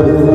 Bye.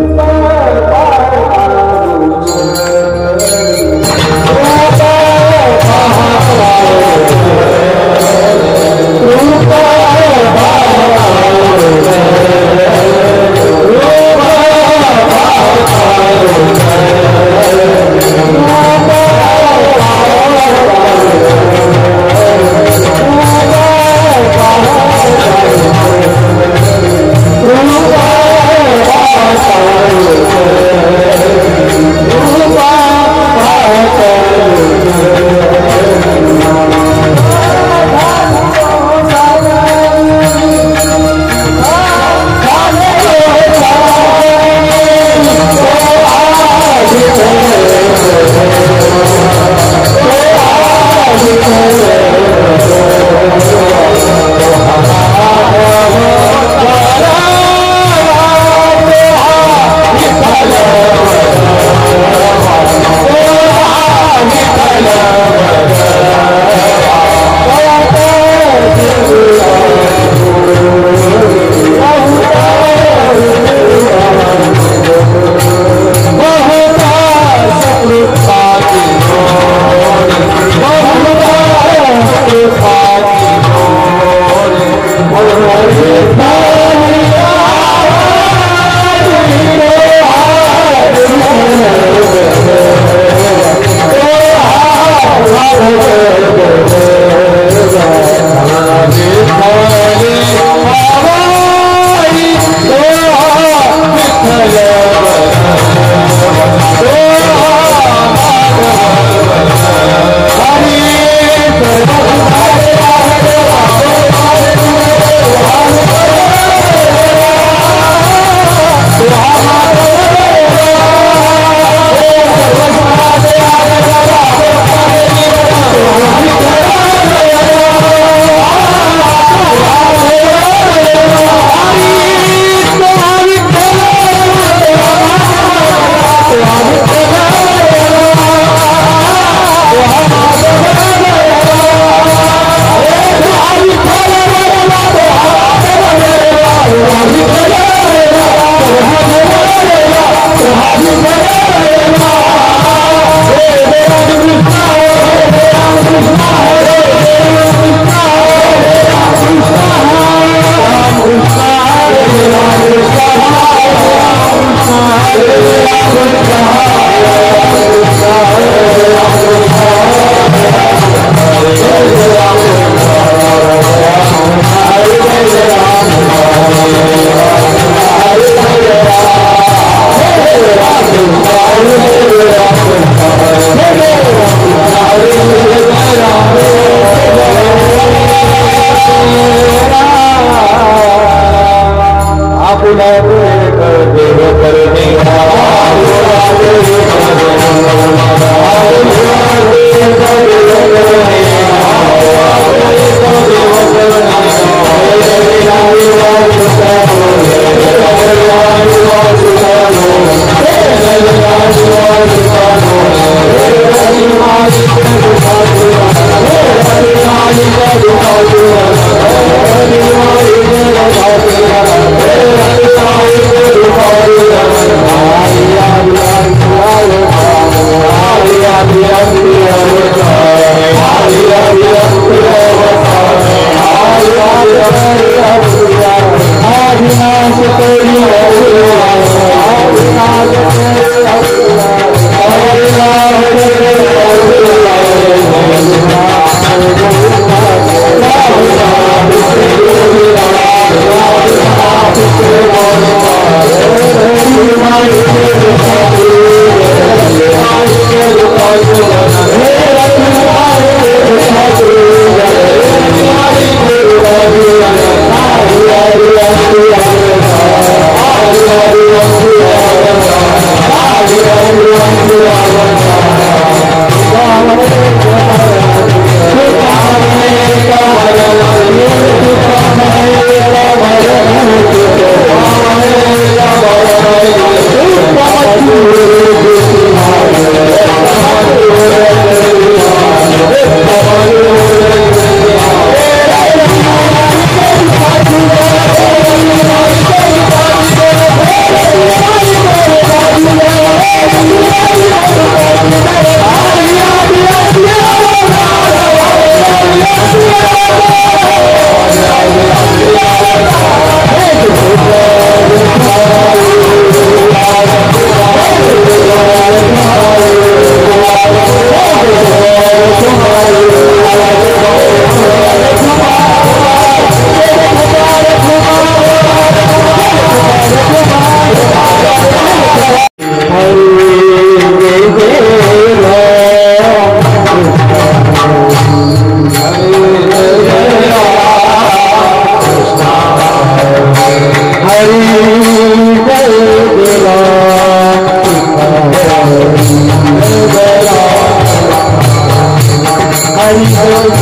Hare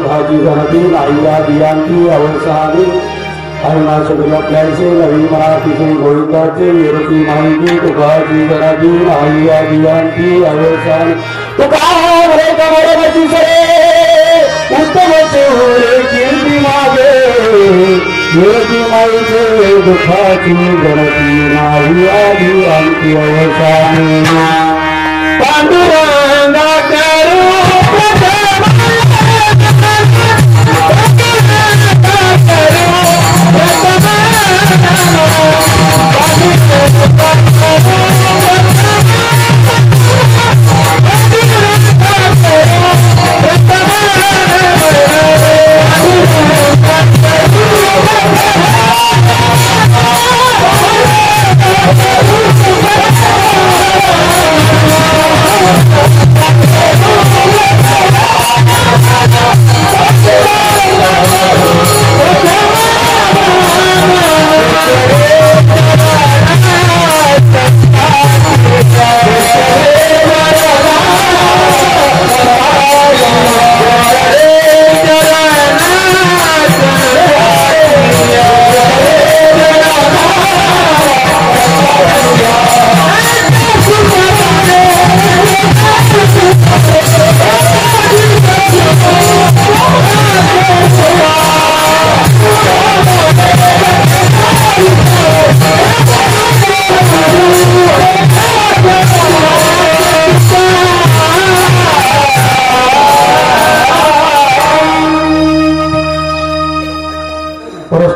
भाजी घरातील आईला बियांची अवसानी अरुणाचल आपल्याचे नवी मराठीचे गोविंदाचे निरती माहिती तुकाची गणाची नाही आदियांती अवसान तुका रे कमरची सरे उत्तमचे होरे कीर्ती मागे निरती माहिती दुखाची गणती नाही आदियांती अवसान पांडुरंगा करू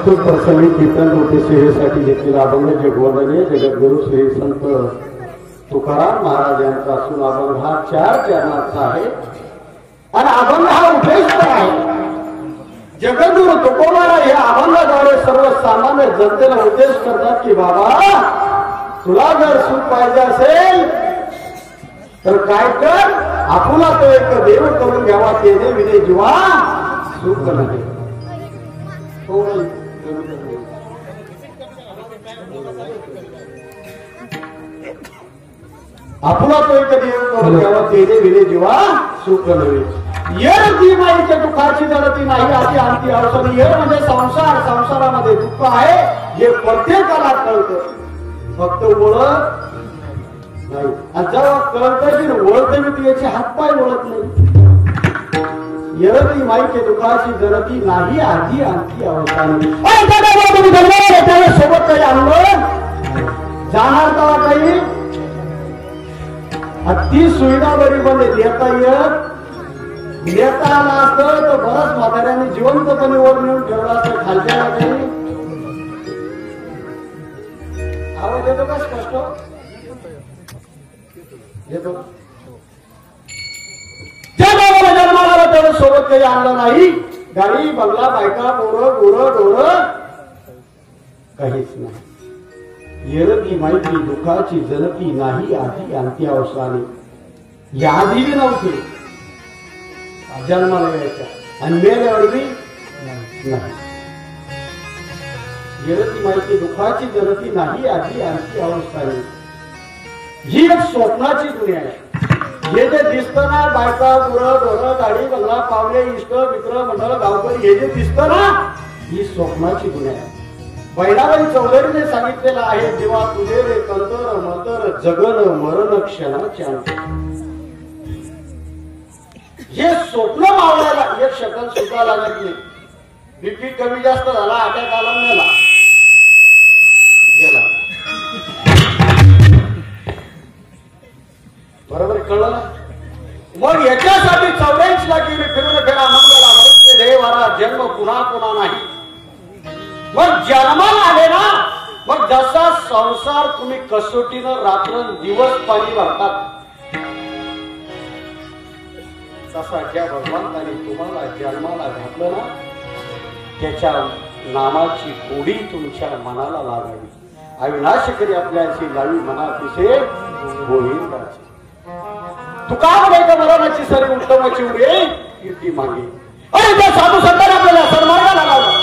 प्रसंगी कीर्तन मोठे सेवेसाठी घेतलेला अभंग जगवंदनीय जगद्गुरु श्री संत तुकाराम महाराज यांचा असून अभंग हा 4 चरणाचा आहे आणि अभंग हा उपदेश आहे. जगद्गुरु तुकोबारा या अभंगाद्वारे सर्वसामान्य जनतेला उपदेश करतात की बाबा तुला जर सुख पाहिजे असेल तर काय कर, आपुला तो एक देव करून घ्यावा तेने विने जीवा सुख नाही. आपुला तो एक देव करून घ्यावा तेने विने जीवा सुख नव्हे. येर ती माईच्या दुःखाची जडती नाही आधी आणती अडचण. येर म्हणजे संसार, संसारामध्ये दुःख आहे हे प्रत्येकाला कळतं, फक्त ओळख नाही. आणि जेव्हा कळतं की ओळखते मी ती याचे हातपाय ओळख नाही. येरती माईचे दुःखाची जडती नाही आधी आणती अवसान. तुम्ही जन्माला सोबत काही आणलं जाणार का काही अति सुविधा बरी बने देता येत देता आला असतं तर बरंच म्हाताऱ्यांनी जिवंतपणे वर नेऊन ठेवला असतं खालच्या काही. आवाज येतो का स्पष्ट येतो? त्या गावाला जन्माला तेवढं सोबत काही आणलं नाही. गाडी बंगला बायका पोरं गोरं डोरं काहीच नाही. येरती माहिती दुःखाची जनती नाही आधी आणती अवसाने. या आधी नव्हते जन्माला यायच्या आणि मेल्यावर बी नाही. येरती माहिती दुःखाची जनती नाही आधी आणती अवसाने. ही एक स्वप्नाची दुनिया आहे. हे जे दिसतं ना बायका गुरं डोरं गाडी बंगला पावले इष्ट मित्र मंडळ गावकरी हे जे दिसतं ना ही स्वप्नाची दुनिया आहे. बैलाबाई चौधरीने सांगितलेलं आहे जेव्हा तुझे रे कंतर मतर जगन मरण क्षणाचे अंत. हे स्वप्न मावळायला एक शकल सुद्धा लागत नाही. बीपी कमी जास्त झाला अटॅक आला मेला गेला. बरोबर कळलं ना? मग याच्यासाठी 84 ला गेली फिरून फेरा मंगला मृत्यू देवारा जन्म पुन्हा पुन्हा नाही. मग जन्माला आले ना मग जसा संसार तुम्ही कसोटीनं रात्रंदिवस पाणी भरतात तसा ज्या भगवंताने तुम्हाला जन्माला घातलं ना त्याच्या नामाची गोडी तुमच्या मनाला लागावी. अविनाश करी आपल्याशी लावी मनातिशे गोविंदाची. तुका म्हणायचं मरणाची सरी उत्तमाची उडे कीर्ती मागे. अरे त्या साधू संतांनी आपल्याला सन्मार्गाला लावला.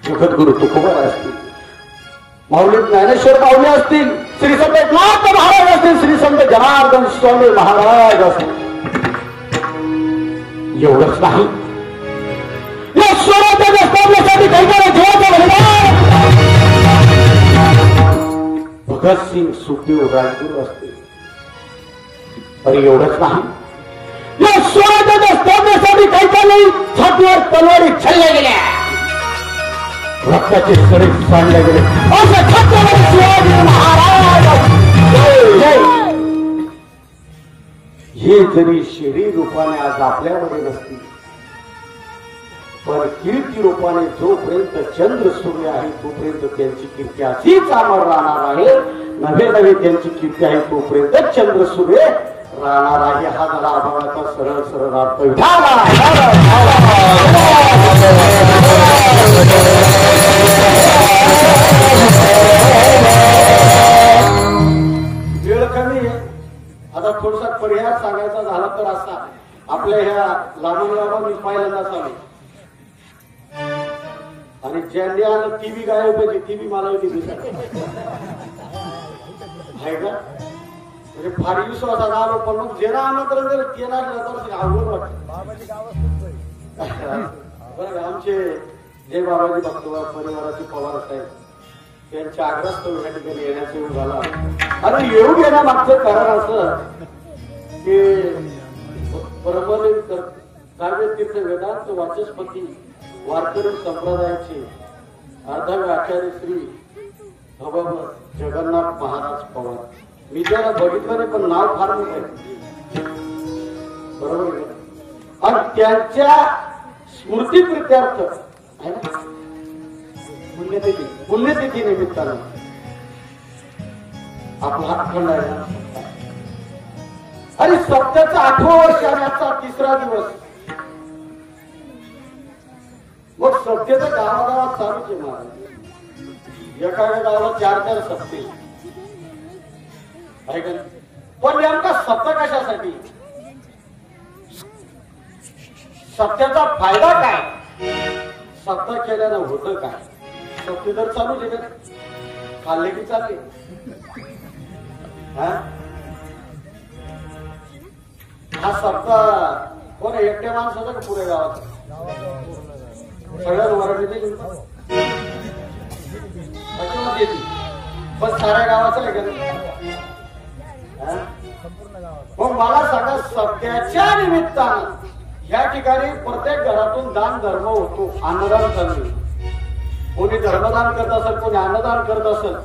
जगद्गुरु तुकोबार असतील, माऊली ज्ञानेश्वर माऊली असतील, श्री संत एकनाथ महाराज असतील, श्री संत जनार्दन स्वामी महाराज असतील. एवढंच नाही या स्वराज्य स्थापनेसाठी काही जीवाचा भगतसिंग, सुखदेव, राजगुरू असतील. पण एवढंच नाही, या स्वराज्याच्या स्थापनेसाठी काही काही छातीवर तलवारी छल्ल्या गेल्या, रक्ताचे सडे सांडले गेले. असं छत्रपती शिवाजी महाराज हे जरी शरीर रूपाने आज आपल्यामध्ये नसतील, पण कीर्ती रूपाने जोपर्यंत चंद्र सूर्य आहे तोपर्यंत त्यांची कीर्ती अशीच अमर राहणार आहे. नवे नवे त्यांची कीर्ती आहे तोपर्यंत चंद्र सूर्य राहणार आहे. हा झाला अभावाचा सरळ सरळ अर्थ. वेळ कमी आहे. आता थोडासा पर्याय सांगायचा झाला तर असा, आपल्या ह्या लांबून मी पहिल्यांदाच आलो आणि ज्यांनी आलं ती बी गायब होती, ती बी मला आहे का म्हणजे फार विश्वासात आलो. पण मग जे आमंत्रण दिलं ते नाही अवघड वाटत. बरं आमचे जय बाबाजी भक्तवा परिवाराचे पवार साहेब त्यांच्या आग्रस्तव या ठिकाणी येण्याचा योग झाला. आणि येऊ घेण्यामागचं कारण असं की परमहंस काव्यतीर्थ वेदांत वाचस्पती वारकरी संप्रदायाचे अर्धव्य आचार्य श्री जगन्नाथ महाराज पवार. मी त्याला बघितलं नाही पण नाव फार मोठं आहे, बरोबर आहे. आणि त्यांच्या स्मृतीप्रित्यर्थ आहे ना, पुण्यतिथी निमित्तानं आपला अखंड आहे. आणि सत्याचा 8वं वर्ष आणि आजचा 3रा दिवस. मग सत्तेचं गावागावात चालूच आहे महाराज. एका गावाला 4-4 सत्ते आहे का. पण नेमका सत्ता कशासाठी, सत्याचा फायदा काय, सत्ता केल्यानं होतं काय. सत्ते तर चालूच आहे का, खाल्ले की चालले. हा सत्ता कोण एकट्या माणसाचा का पुऱ्या गावाचा, सगळ्याच वराडीत येते. पण साऱ्या गावाचा आहे का. मग मला सांगा, सत्याच्या निमित्तानं या ठिकाणी प्रत्येक घरातून दान धर्म होतो, अन्नदान चालू. कोणी धर्मदान करत असेल, कोणी अन्नदान करत असेल.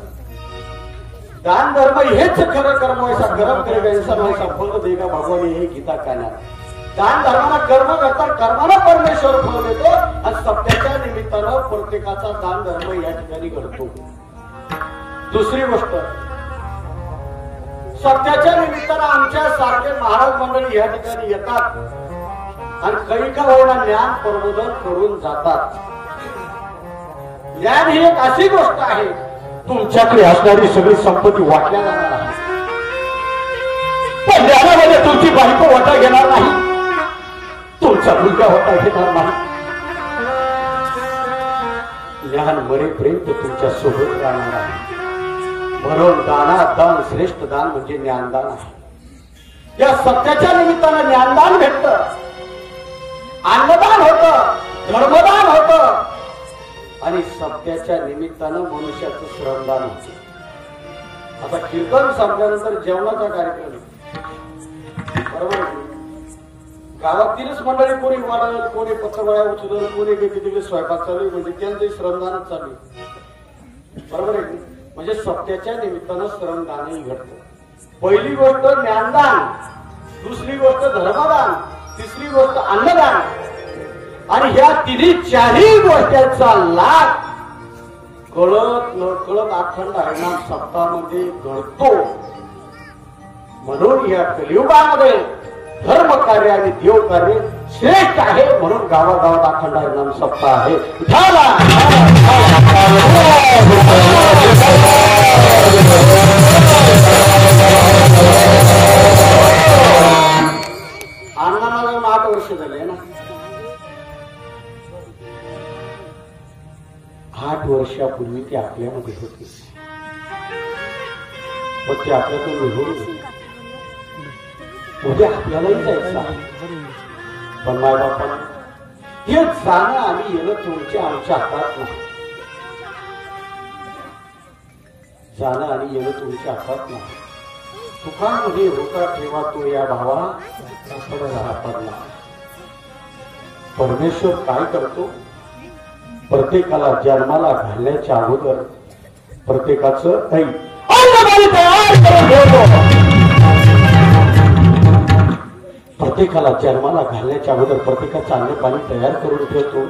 दान धर्म हेच खरं कर्म व्हायचा, कर्म करेगा इंसान व्हायचा, फल देगा भगवान, हे गीता कान्या. दान धर्माला कर्म करता, कर्माला परमेश्वर फळ देतो. आणि सत्याच्या निमित्तानं प्रत्येकाचा दान धर्म या ठिकाणी घडतो. दुसरी गोष्ट, सत्याच्या निमित्तानं आमच्या सारखे महाराज मंडळी या ठिकाणी येतात आणि काही का होईना ज्ञान प्रबोधन करून जातात. ज्ञान ही एक अशी गोष्ट आहे, तुमच्याकडे असणारी सगळी संपत्ती वाटल्या जाणार आहे, पण ज्ञानामध्ये तुमची बायको वाटा घेणार नाही, तुमचा मुलगा वाटा घेणार नाही. ज्ञान मरेपर्यंत तुमच्या सोबत राहणार आहे. म्हणून दानात दान श्रेष्ठ दान म्हणजे ज्ञानदान आहे. या सत्याच्या निमित्तानं ज्ञानदान भेटतं, अन्नदान होतं, धर्मदान होतं आणि सत्याच्या निमित्तानं मनुष्याचं श्रमदान होतं. आता कीर्तन संपल्यानंतर जेवणाचा कार्यक्रम, बरोबर. गावातीलच मंडळी कोणी वाढल, कोणी पत्रवळ्या उचलल, कोणी तिकडे स्वयंपाक चालू, म्हणजे त्यांचं श्रमदानच चालू, बरोबर आहे. म्हणजे सत्याच्या निमित्तानं श्रमदानही घडतं. पहिली गोष्ट ज्ञानदान, दुसरी गोष्ट धर्मदान, तिसरी गोष्ट अन्नदान. आणि ह्या तिन्ही चारही गोष्टींचा लाभ कळत नकळत अखंड हरिनाम सप्ताहामध्ये घडतो. म्हणून या कलियुगामध्ये धर्म कार्य आणि देव कार्य श्रेष्ठ आहे. म्हणून गावागावात अखंड हरिनाम सप्ताह आहे. अण्णांना जाऊन 8 वर्ष झाले ना. 8 वर्षापूर्वी ते आपल्यामध्ये होते, पण ते आपल्याकडून निघून गेले. उद्या आपल्यालाही जायचं आहे, पण मायबापांना हे जाणं आणि येणं तुमच्या आमच्या हातात नाही. जाणं आणि येणं तुमच्या हातात नाही. तुका मध्ये होता ठेवा तो या भावा राहा पडला. परमेश्वर काय करतो, प्रत्येकाला जन्माला घालण्याच्या अगोदर प्रत्येकाचं तयार करून ठेवतो. प्रत्येकाला जन्माला घालण्याच्या अगोदर प्रत्येकाचं अन्न पाणी तयार करून ठेवतो.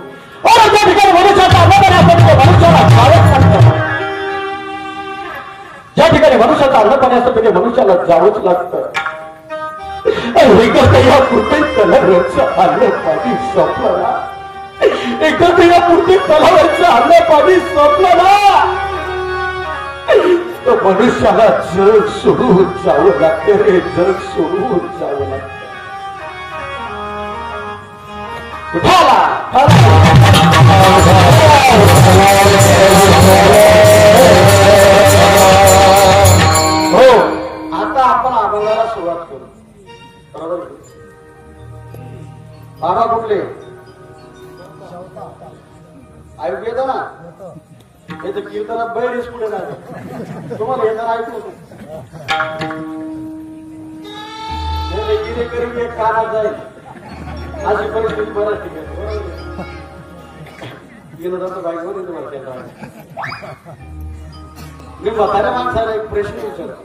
ज्या ठिकाणी मनुष्याचा अन्न पाणी असतं तिथे मनुष्याला जावंच लागतं. एकत्र या पुढे तलावरचं अन्न पाणी संपलं ना, एकत्र या पुढे तलावरचं अन्न पाणी संपलं ना, तर मनुष्याला जग सोडून जावं लागतं रे, जग सोडून जावं लागतं. हो, आता आपण अभंगाला सुरुवात करू. बरोबर. बाबा कुठले ऐकू येतं ना, हे तर कीर्तनात बैरीच पुढे नाही. तुम्हाला हे तर ऐकू गिरे करून एक कानात जाईल अशी परिस्थिती बऱ्याच ठिकाणी गेलं जातं. बाईकवर तुम्हाला मी म्हाताऱ्या माणसाला एक प्रश्न विचारतो.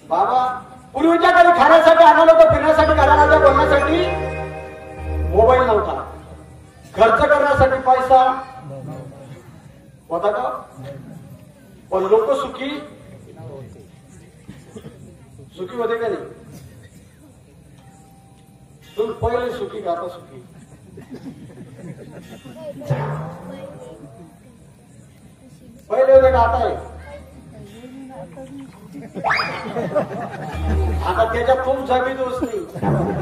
बाबा, पूर्वीच्या काळी खाण्यासाठी आणायला होतं, फिरण्यासाठी घराला बोलण्यासाठी मोबाईल नव्हता, खर्च करण्यासाठी पैसा होता का? पण लोक सुखी होते का नाही? तुम्ही पहिले सुखी का आता सुखी? पहिले होते का आता आहे? आता त्याच्यात तुमचा बी दोष नाही.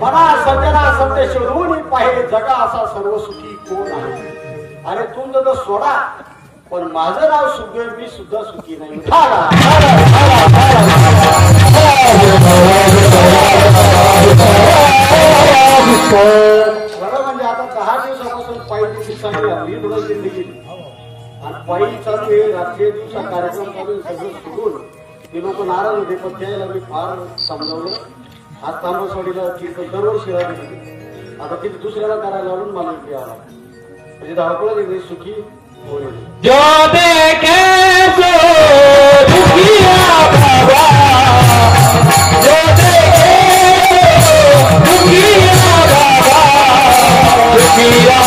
मना सज्जना सत्य शोधून पाहे जगा असा सर्व सुखी कोण आहे? अरे तुमचं तर सोडा, पण माझं नाव सुखदेव, मी सुद्धा सुखी नाही. खरं म्हणजे आता 10 दिवसापासून पायी चालू आपली थोडं जिंदगी आणि पायी चालू आहे. रात्री दिवसा कार्यक्रम चालू सगळं सोडून ते लोक नाराज होते, पण त्याला मी फार समजावलं. आज तांबसवाडीला कीर्तन दरवर्षी राहिली, आता किती दुसऱ्याला करायला लावून मला इकडे आला. म्हणजे धावपळ दिली सुखी होईल. जो देखे सो दुखिया बाबा, जो देखे दुखिया बाबा, दुखिया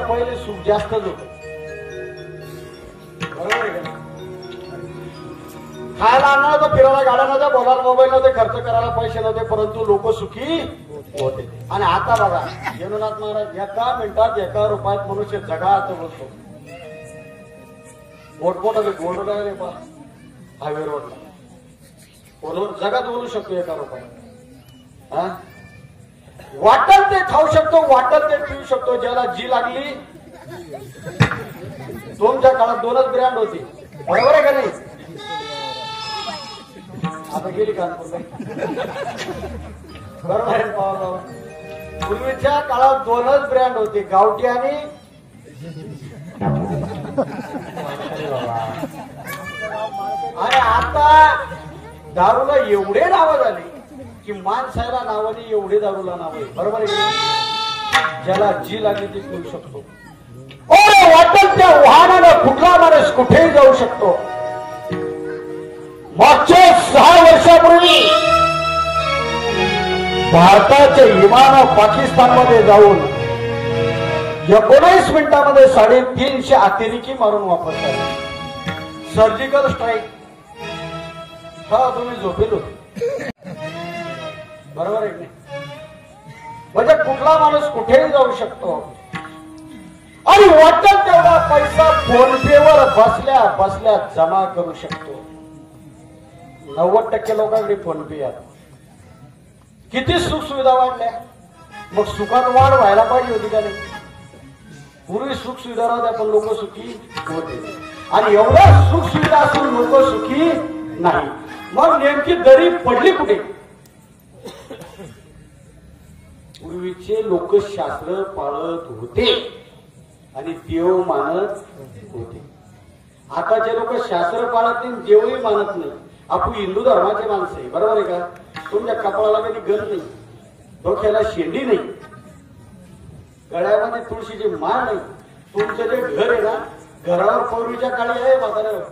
पहिले सुख जास्तच होत. खायला आणणार नव्हतं, फिरायला गाड्या नव्हत्या, बोलायला मोबाईल नव्हते, खर्च करायला पैसे नव्हते, परंतु लोक सुखी होते. आणि आता बघा जगन्नाथ महाराज एका मिनिटात 1 रुपयात मनुष्य जगात बोलतो. मोठमोठा गोल्ड राहिले बा हायवे रोडला जगात बोलू शकतो 1 रुपयात. वाटल ते खाऊ शकतो, वाटल ते पिऊ शकतो, ज्याला जी लागली. तुमच्या काळात 2च ब्रँड होती, बरोबर आहे का नाही? आता गेली कानपूरला. बरोबर आहे पवार. पूर्वीच्या काळात दोनच ब्रँड होते, गावठी आणि आता दारूला एवढे नावं झाले की माणसाला नावाने एवढे दारूला नाव आहे. बरोबर आहे? ज्याला जी लागली ती करू शकतो. वाटेल त्या वाहनानं कुठला माणूस कुठेही जाऊ शकतो. मागच्या 6 वर्षापूर्वी भारताचे विमान पाकिस्तानमध्ये जाऊन 19 मिनिटांमध्ये 350 अतिरेकी मारून वापस आले. Surgical strike. हा तुम्ही झोपेल होते. बरोबर आहे की नाही? म्हणजे कुठला माणूस कुठेही जाऊ शकतो आणि वाटेल तेवढा पैसा फोन पेवर बसल्या बसल्या जमा करू शकतो. 90% लोकांकडे फोन पे आहेत. किती सुख सुविधा वाढल्या. मग सुखात वाढ व्हायला पाहिजे होती का नाही? पूर्वी सुख सुविधा नव्हत्या पण लोक सुखी होते आणि एवढ्या सुख सुविधा असून लोक सुखी नाही. मग नेमकी दरी पडली कुठे? पूर्वीचे लोक शास्त्र पाळत होते आणि देव मानत होते. आताचे लोक शास्त्र पाळत नाही, देवही मानत नाही. आपण हिंदू धर्माचे माणसं आहे. बरोबर आहे का? तुमच्या कपाळाला कधी गंध नाही, डोक्याला शेंडी नाही, गळ्यामध्ये तुळशीची माळ नाही. तुमचं जे घर आहे ना, घरावर पूर्वीच्या काळी आहे म्हाताऱ्यावर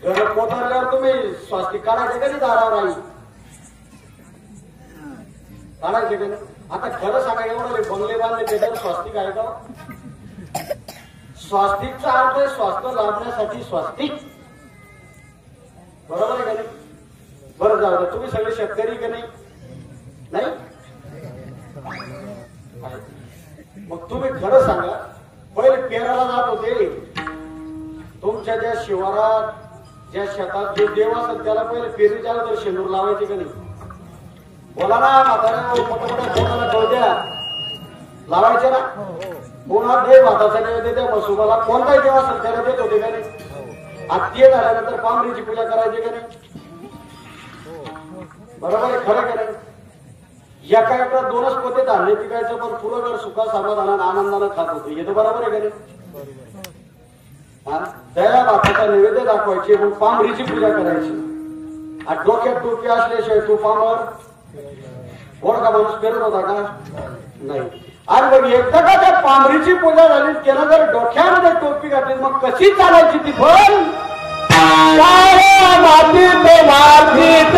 घर पोतारल्यावर तुम्ही स्वास्तिक काढायचे का नाही दारावर आई काढायचे का नाही? आता खरं सांगा, एवढं बंगले बांधले त्याच्यावर स्वास्तिक आहे का? स्वास्तिकचा अर्थ आहे स्वास्थ्य लाभण्यासाठी स्वास्तिक. बरोबर आहे का नाही? बरं जाऊ द्या. तुम्ही सगळे शेतकरी का नाही? नाही. मग तुम्ही खरं सांगा, पहिले पेराला जात होते. तुमच्या ज्या शिवारात ज्या शेतात जे देव असतात त्याला पहिले पेरीच्या अगोदर शेंदूर लावायचे का नाही? बोला ना म्हाताऱ्या, मोठ्या कोणाला कळू द्या. लावायचे ना? कोणा देव माताचा नैवेद्य द्या मसुबाला. कोणताही देव असेल त्याला देत होते का नाही? आत्तीय झाल्यानंतर पांढरीची पूजा करायची का नाही? बरोबर आहे? खरं का नाही? एका एका 2च पोते धान्य पिकायचं पण पुरं घर सुखा समाधानानं आनंदानं खात होते. येतो बरोबर आहे का नाही? दया माताचा नैवेद्य दाखवायचे, मग पांढरीची पूजा करायची. आणि डोक्यात टोपी असल्याशिवाय तू पांढर कोण का माणूस पेरत होता का? नाही. आणि मग एकदा का त्या पांढरीची पूजा झाली, त्यानं जर डोक्यामध्ये टोपी घातली मग कशी चालायची ती? पण मातीत मातीत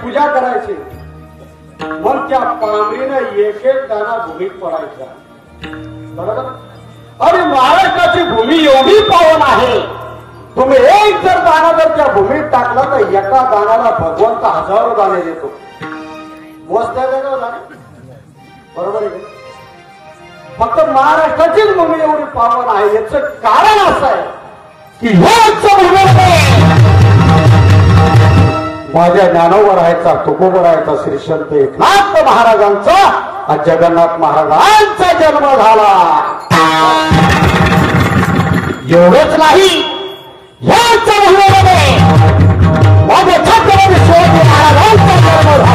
पूजा करायची. मग त्या पांढरीनं एक एक दाना भूमीत पडायचा. बरोबर? अरे महाराष्ट्राची भूमी एवढी पावन आहे, तुम्ही एक जर दाना जर त्या भूमीत टाकला तर एका दानाला भगवंत 1000 दाणे देतो. मोजत्या जागा. बरोबर आहे? फक्त महाराष्ट्राचीच भूमी एवढी पावन आहे. याचं कारण असं आहे की ह्याच भूमीमध्ये माझ्या ज्ञानोबरायचा तुकोबरायचा श्री संत एकनाथ महाराजांचा जगन्नाथ महाराजांचा जन्म झाला. एवढंच नाही, ह्याच भूमीमध्ये माझ्या छत्रपती शिवाजी महाराजांचा जन्म झाला.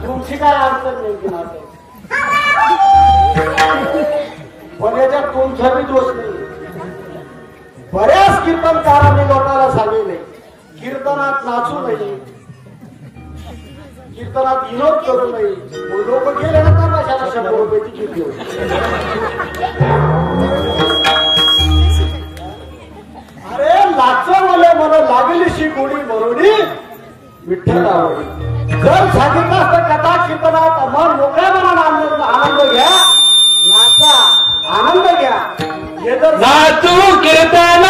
तुमची काय अडचण नेमकी नाते पण याच्यात तुमचा बी दोष नाही. बऱ्याच कीर्तनकारांनी लोकांना सांगितले कीर्तनात नाचू नये, कीर्तनात विनोद करू नये. लोक गेले ना तमाशाला 100 रुपयाची किती होती. अरे लाचवले मला लागलीशी गोडी मरोडी विठ्ठल आवडी. जर सांगितलं असतं कथा कीर्तनात मन मोकळ्या मनानं आनंद घ्या, नाचा आनंद घ्या. हे जर नाचू कीर्तन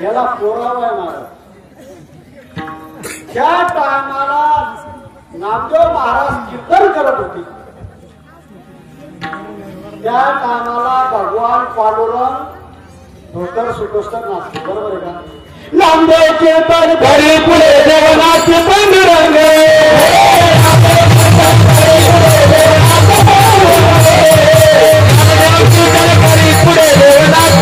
याला पोरावा आहे महाराज. त्या टायमाला नामदेव महाराज कीर्तन करत होते. त्या टायमाला भगवान पांडुरंग धोतर सुटोस्तर नाचते. बरोबर आहे का? नामदेव कीर्तन घरी पुढे देवनाथ पांडुरंग पुढे देवनाथ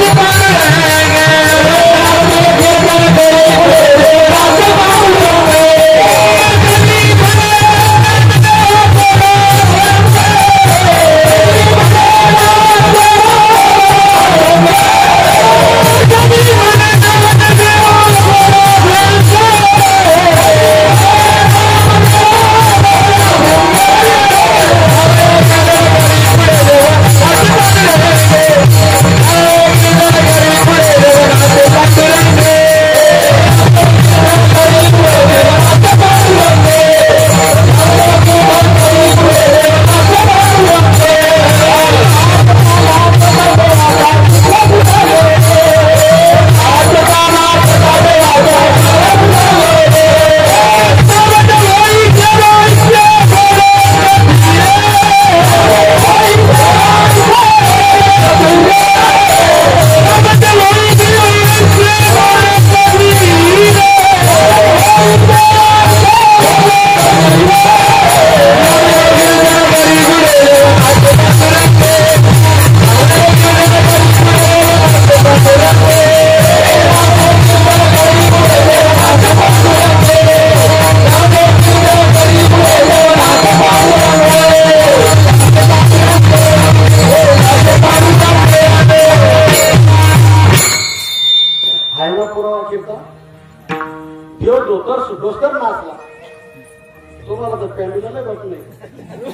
तर पॅन्डूला बघ नाही,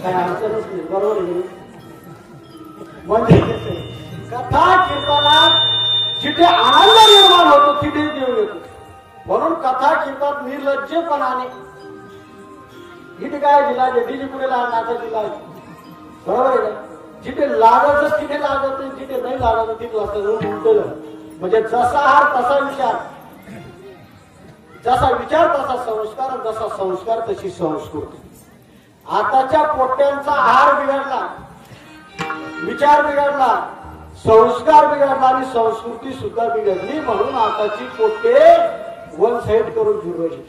काय अडचणच नाही. बरोबर आहे. म्हणजे कथा कीर्तनात जिथे आनंद निर्माण होतो तिथे देव येतो. म्हणून कथा कीर्तनात निर्लज्जपणाने जिथे काय दिला डेडीजी पुढे नाचा दिला, बरोबर आहे का? जिथे लागायचं तिथे लागत नाही, जिथे नाही लागायचं तिथे असं उलटलं. म्हणजे जसा हार तसा विचार, जसा विचार तसा संस्कार, जसा संस्कार तशी संस्कृती. आताच्या पोट्यांचा आहार बिघडला, विचार बिघडला, संस्कार बिघडला आणि संस्कृती सुद्धा बिघडली. म्हणून आताची पोटे वन साईड करून फिरवायची.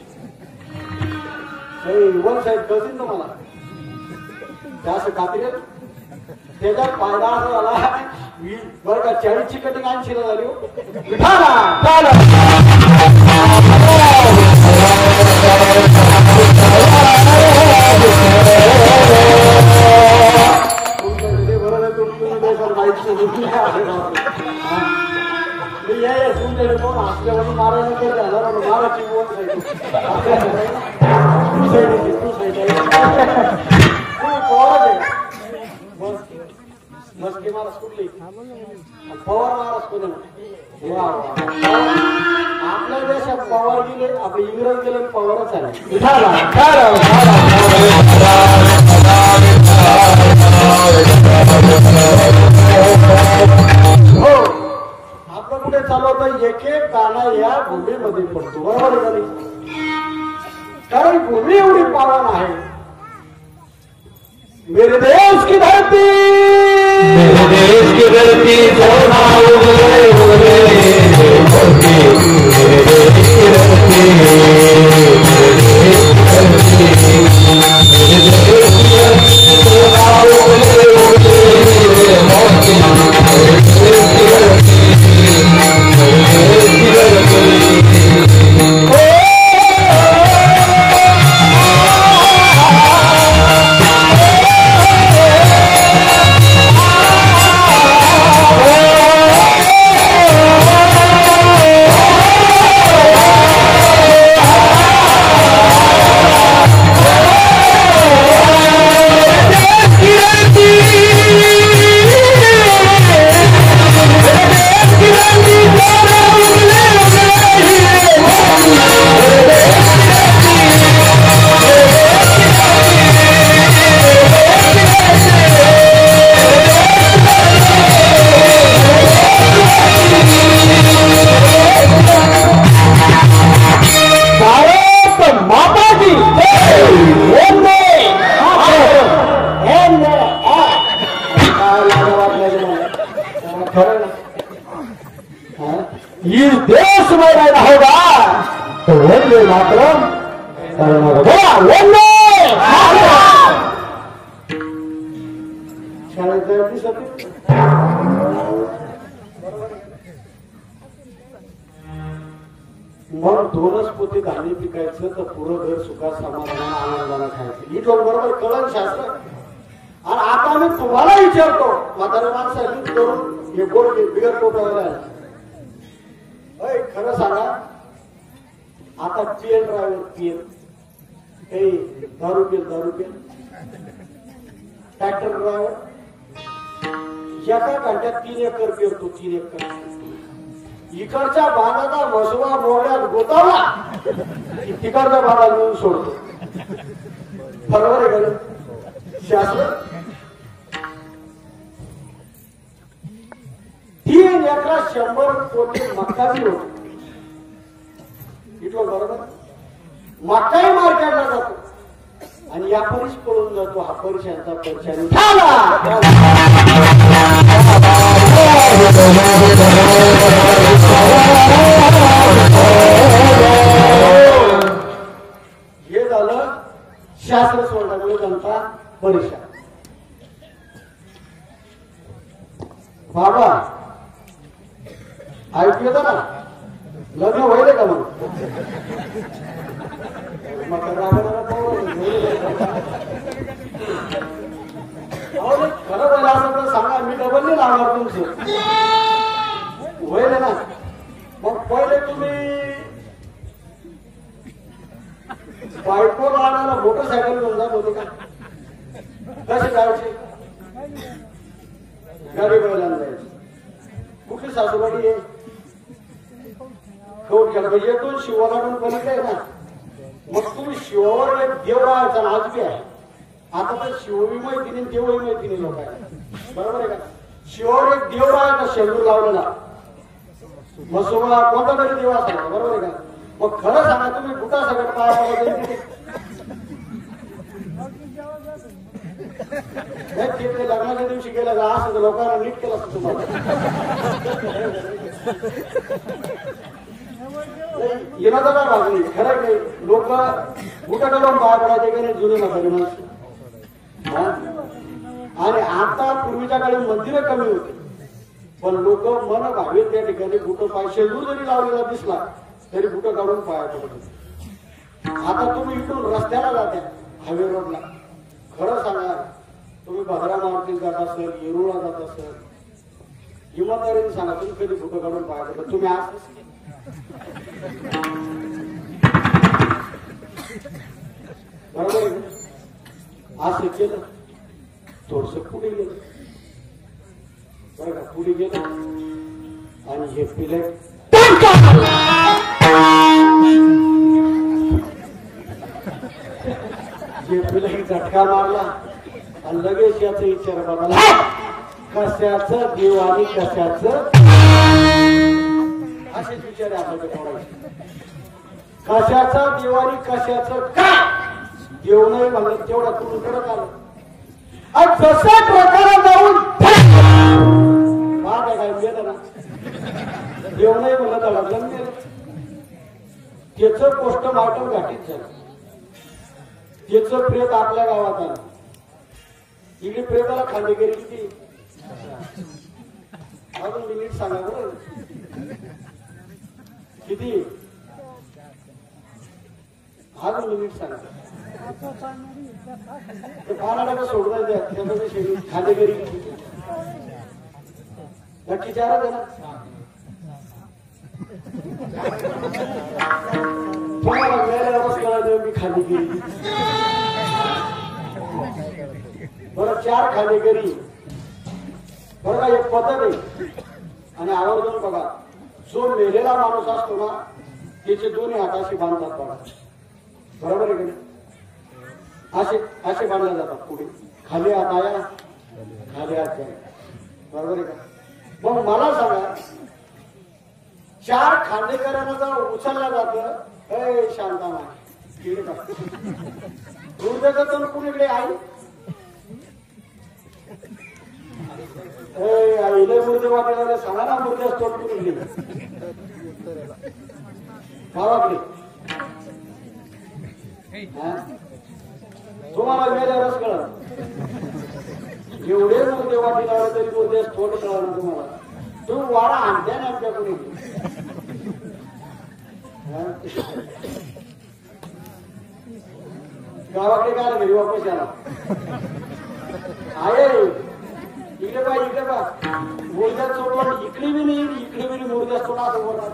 वन साईड करतील ना मला जास्त खात्री त्याच्यात फायदा असा झाला बरं का. 40ची कटिंग 80ला झाली. तुमच्याकडे कोण असल्यावर मारायला मारायची वन साईड मस्ती महाराज कुठली पवार महाराज कोण आपल्या देशात पवार गेले, आपले इंग्रज गेले, पवारच आले. हो आपलं कुठे चालवतं एक एक गाणं या भूमीमध्ये पडतो. बरोबर आहे का नाही? कारण भूमी एवढी पावन आहे. मेरे देश की धरती, मेरे देश की धरती सोना उगले उगले धरती, मेरे देश की धरती, मेरे देश की धरती, मेरे देश की धरती सोना उगले उगले धरती, मेरे देश की धरती, मेरे देश की धरती. इस देश में रहना होगा तो वंदे मातरम करना होगा. वंदे शाळेत मग 2च पोते धान्य पिकायचं तर पुरं घर सुखात समाधानानं आनंदानं खायचं. ही लोक बरोबर कळण शास्त्र. आणि आता मी तुम्हाला विचारतो म्हाताऱ्या माणसांनी करून हे गोड बिगर टोकायला खरं सांगा. आता पीएल ड्रायव्हर पीएल काही दारू पेल ट्रॅक्टर ड्रायव्हर एका घंट्यात 3 एकर पेरतो. 3 एकर इकडच्या भागाचा मसवा मोहळ्यात गोतावला तिकडच्या भागात नेऊन सोडतो. बरोबर आहे का शास्त्र? 3 एकरात 100 कोटी मक्काची होती. इथलं बरोबर मक्काही मार्केटला जातो आणि या परिस पळून जातो. हा परिशांचा परिशानी हे झालं शास्त्र सोडल्यामुळे जनता परिषद. बाबा ऐकू येतं ना? लग्न व्हायला का मग खरं बोला असं तर सांगा. मी डबल नाही लावणार तुमचं व्हायला ना. मग पहिले तुम्ही बायको आणायला मोटरसायकल घेऊन जात होते का? कसे जायचे? गाडी बैलांना जायची. कुठली सासूबाई आहे? कौट केला म्हणजे तो शिवाला पण बघितलंय ना. मग तुम्ही शिवावर एक देव राहायचा ना, आज बी आहे. आता तर शिवही मैत्रिणी देवही मैत्रिणी लोक आहे, बरोबर आहे का? शिवावर एक देव राहायचा शेंदूर लावलेला, मसोबा कोणता तरी देव असायचा, बरोबर आहे का? मग खरं सांगा तुम्ही कुठं सगळं पाया तिकडे लग्नाच्या दिवशी गेलं का असं लोकांना नीट केलं असतं तुम्हाला. येण्याचा काय भाग नाही, खरं नाही. लोक कुठं करून पाया पडायचे की नाही जुने म्हातारी माणसं. आणि आता पूर्वीच्या काळी मंदिरं कमी होती, पण लोक मन भावेत त्या ठिकाणी कुठं पाय शेंदूर जरी लावलेला दिसला तरी कुठं काढून पाया पडत होते. आता तुम्ही इथून रस्त्याला जात्या हायवे रोडला, खरं सांगा तुम्ही भद्रा मारुतीत जात असेल, येरूळला जात असेल, इमानदारीने सांगा तुम्ही कधी कुठं काढून पाया पडत? तुम्ही आज बरोबर आहे, असं केलं थोडस पुढे गेलं, बरं का? पुढे गेलं आणि हे पिले झटका मारला आणि लगेच याचा विचार बघायला कशाचं देव आणि कशाचं, असेच विचार आपल्याकडे पडायचे. कशाचा देव आणि कशाचं का देव नाही म्हणलं तेवढा तुम्ही करत आलं. जसा प्रकार जाऊन काय काय गेलं ना, देव नाही म्हणलं तर लग्न गेलं. त्याचं पोस्टमार्टम घाटीत झालं, त्याचं प्रेत आपल्या गावात आलं. इकडे प्रेताला खांडेकरी किती अजून मिनिट सांगा बरं किती, अजून मिनिट सांगा. पानाला सोडून द्या त्याचं खांडेकरी किती नक्की चारा दे ना. तुम्हाला वेळेला कळलं मी खांडेकरी. बरं 4 खांडेकरी, बरं का? एक पद्धत आहे आणि आवर्जून बघा, जो मेलेला माणूस असतो ना त्याचे दोन्ही हाताशी बांधतात बघा, बरोबर आहे का? असे बांधले जातात पुढे, खाली हात आया खाली हात जाय, बरोबर आहे का? मग मला सांगा 4 खांडेकरांना जर उचलला जातं शांताना दुर्दैवाचं कुणीकडे आई आईला मुर्दे वाटायला सांगा ना, मुर्द्याच तोड कुणी गावाकडे तुम्हाला वेळेला रस कळत, एवढे मुर्दे वाटी लावले तरी मुर्द्यास तोड कळा ना तुम्हाला. तुम्ही वाडा आणत्या ना आमच्याकडे. गावाकडे काय आलं घरी वापस आला आहे. इकडे पा इकडे पा मुर्द्यात सोडून इकडे बी नाही, इकडे बी नाही, मुर्द्यात सोडा असं बोलतात.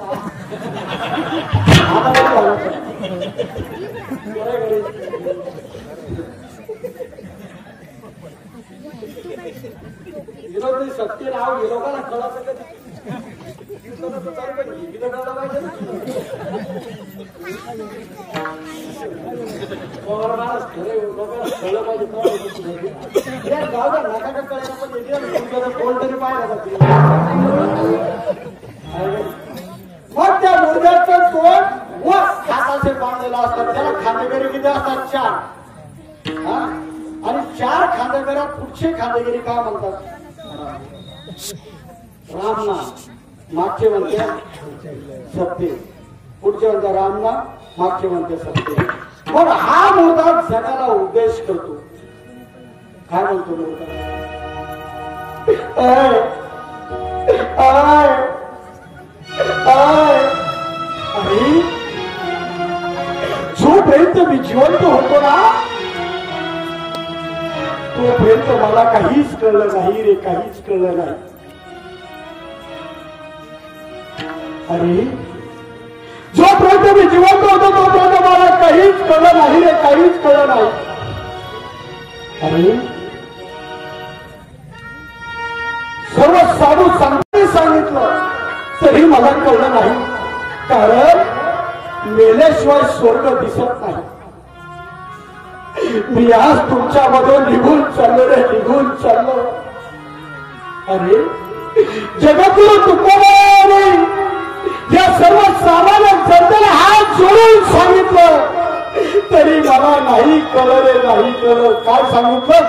विरोधी सत्य नाव हे लोकांना कळत कोणतरी पाहिलं मग त्या मुर्द्याचं तोंड व हाताचे बांधलेला असतात, त्याला खांदेकरी किती असतात? 4. आणि 4 खांदेकऱ्यात पुढचे खांदेकरी काय म्हणतात? रामनाम, मागचे म्हणते सत्य, पुढचे म्हणते रामनाम, मागचे म्हणते सत्य. पण हा मुर्दा जगाला उद्देश करतो, काय म्हणतो मुर्दा? अरे जोपर्यंत मी जिवंत होतो ना तोपर्यंत मला काहीच कळलं नाही रे, काहीच कळलं नाही. अरे जोपर्यंत मी जिवंत होतो तोपर्यंत मला काहीच कळलं नाही रे, काहीच कळलं नाही. अरे सर्व साधू सांगताना सांगितलं तरी मला कळलं नाही, कारण मेल्याशिवाय स्वर्ग दिसत नाही. मी आज तुमच्यामधून निघून चाललो रे, निघून चाललो. अरे जगद्गुरु तुकोबाने या सर्व सामान्य जनतेला हात जोडून सांगितलं तरी मला नाही कळलं रे, नाही कळलं. काय सांगितलं?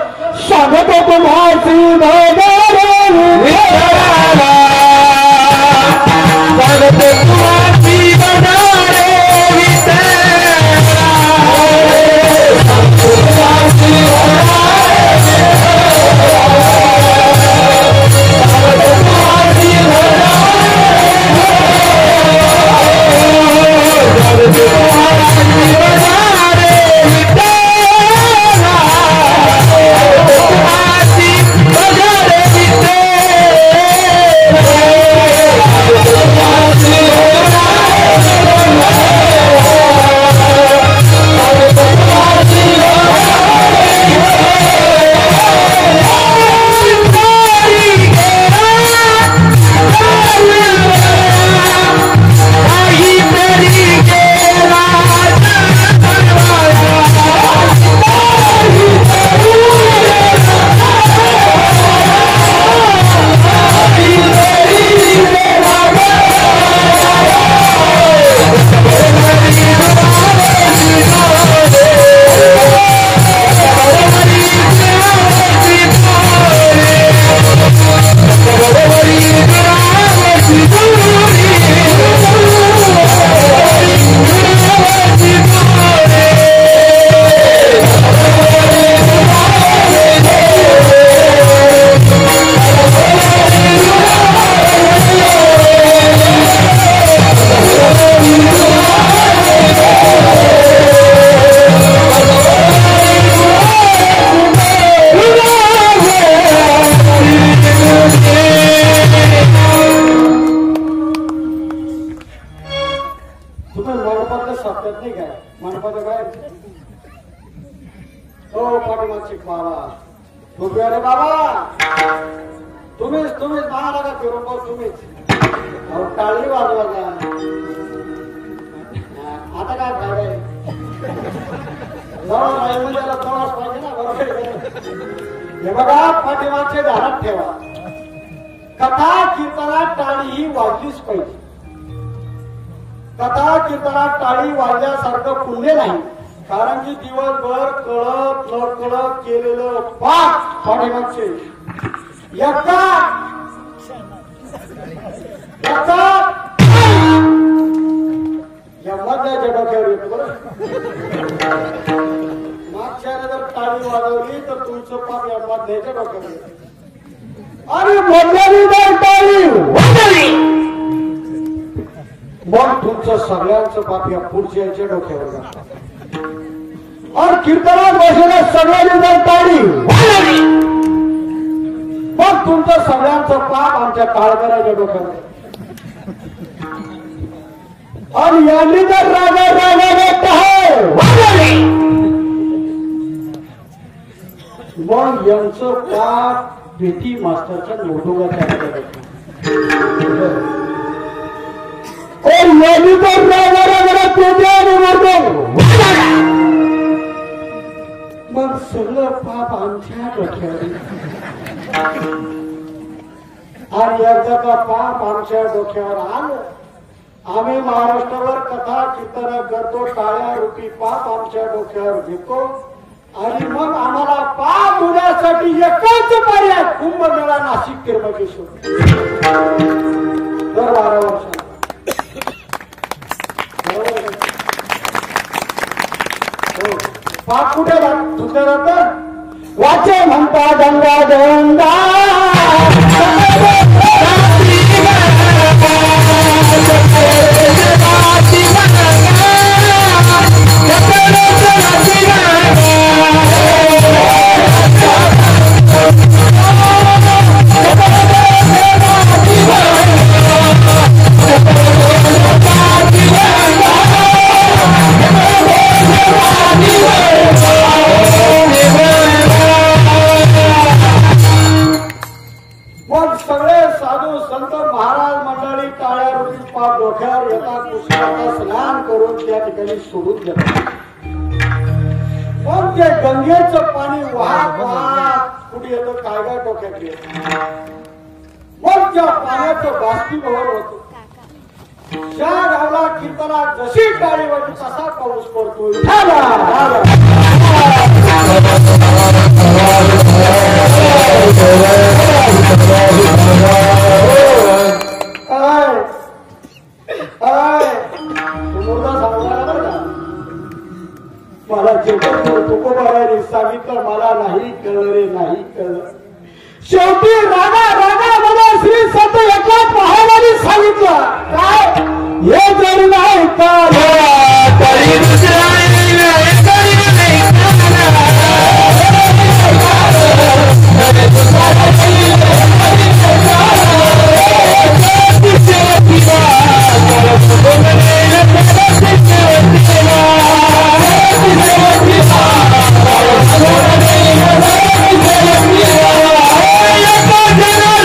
सांगतो तुम्हाची भगवान सांगतो तुम्हाची भगवान तुम्हीच महाराजा फिरून तुम्हीच टाळी वाजवा का? आता काय झालंय? प्रवास पाहिजे ना, बरोबर. हे बघा, पाठीमागचे धारात ठेवा. कथा कीर्तनात टाळी ही वाजलीच पाहिजे. कथा कीर्तनात टाळी वाजल्यासारखं पुण्य नाही, कारण की दिवसभर कळत नकळत केलेलं पाप पाठीमागचे मधल्याच्या डोक्यावर येतो. बरं, मागच्याने जर टाळी वाजवली तर तुमचं पाप या मधल्याच्या डोक्यावर येतं. आणि मधल्याने जर टाळी वाजवली मग तुमचं सगळ्यांचं पाप या पुढच्या डोक्यावर जातं. और कीर्तनात बसलेल्या सगळ्यांनी जर टाळी वाजवली मग तुमचं सगळ्यांचं पाप आमच्या काळकराच्या डोक्यावर. आणि यांनी जर रागाने टाळ वाजवली मग यांचं पाप भीती मास्तरच्या नोटोगाच्या यांनी जर रागाने पेट्याने मग सगळं पाप आमच्या डोक्यावर. आणि एकदा का पाप आमच्या डोक्यावर आलं, आम्ही महाराष्ट्रावर कथा कीर्तन करतो, टाळ्या रूपी पाप आमच्या डोक्यावर घेतो. आणि मग आम्हाला पाप होण्यासाठी एकच पर्याय कुंभमेळा नाशिक त्र्यंबकेश्वर दर 12 वर्षांना. पाप कुठे धुतलं जातं? वाचे म्हणता गंगा गंगा साधू संत महाराज मंडळी टाळ्या रुपी पाप डोक्यावर येतात पुष्कळाचा स्नान करून त्या ठिकाणी सोडून देतात पण ते गंगेचं पाणी वाहत वाहत कुठे येतं काय काय डोक्यात येत मग त्या पाण्याचं बाष्पीभवन होतं ज्या गावला कीर्तनात जशी टाळी वाजली तसा पाऊस पडतोय मला जेवढं तुकोबाराने सांगितलं मला नाही कळलं रे नाही कळलं शेवटी रागा रागा मला श्री संत एकनाथ महाराजांनी सांगितलं काय हे जरी नाही तरी Yeah.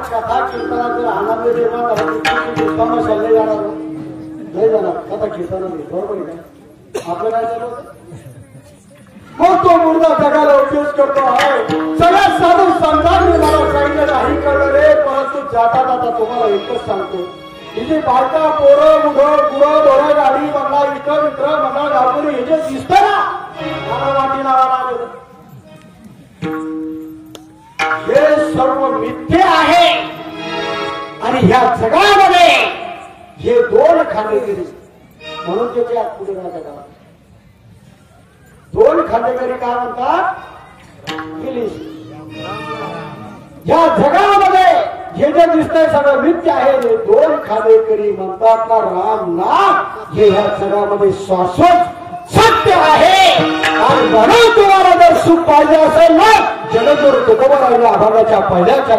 कथा कीर्तनात जर आनंद निर्माण झाला तमाशा नाही जाणार नाही जाणार कथा कीर्तनाने बरोबर आहे आपलं काय चालू मग तो मुलगा जगाला उपयोग करतो आहे सगळ्या साधू संतांनी मला सांगितलं नाही कळलं रे परंतु जाता जाता तुम्हाला एकच सांगतो इथे बायका पोरं मुलं गुरं डोळ्या गाडी म्हणला इतर मित्र म्हणला गावकरी हे जे दिसतं ना मला वाटी लावायला आलेलं हे सर्व मिथ्य आहे आणि ह्या जगामध्ये हे दोन खांडेकरी म्हणून त्याच्या पुढे राहतात दोन खांडेकरी काय म्हणतात या जगामध्ये हे जे दिसतंय सगळं मिथ्य आहे हे दोन खांडेकरी म्हणतात ना राम नाम हे ह्या जगामध्ये शाश्वत सत्य आहे आणि म्हणून तुम्हाला जर सुख पाहिजे असेल ना जगदगुरु तुकोबारायांच्या अभंगाच्या पहिल्याच्या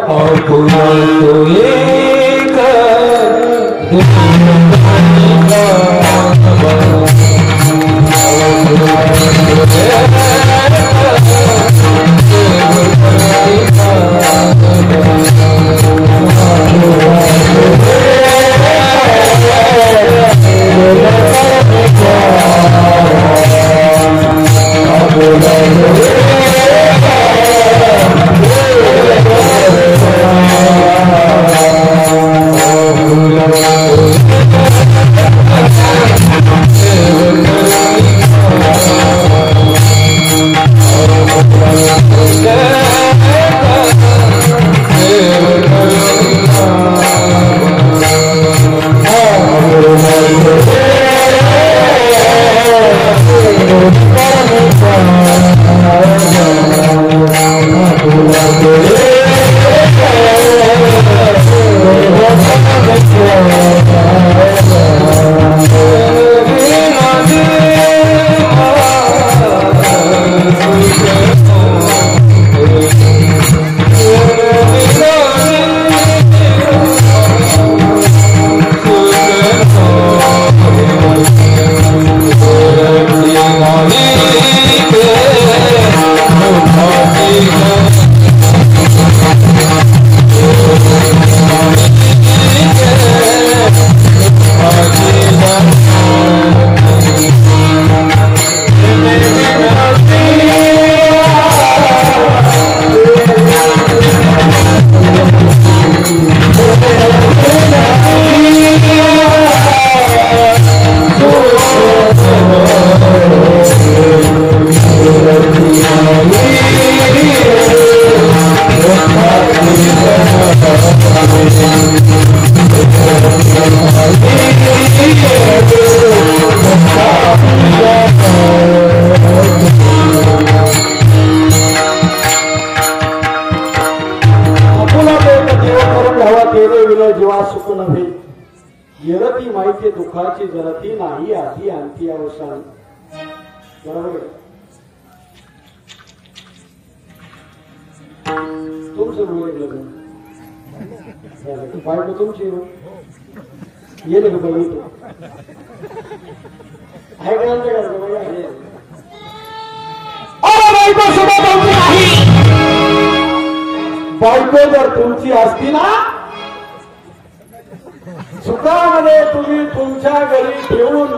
सुख नव्हे येरती माहिती दुःखाची जरती नाही आधी अंती अवसान. बरोबर आहे. तुमचं लग्न बायको तुमची येईल का बाई तो आहे का बाई आहे. बायको जर तुमची असती ना सुखामध्ये तुम्ही तुमच्या घरी ठेवून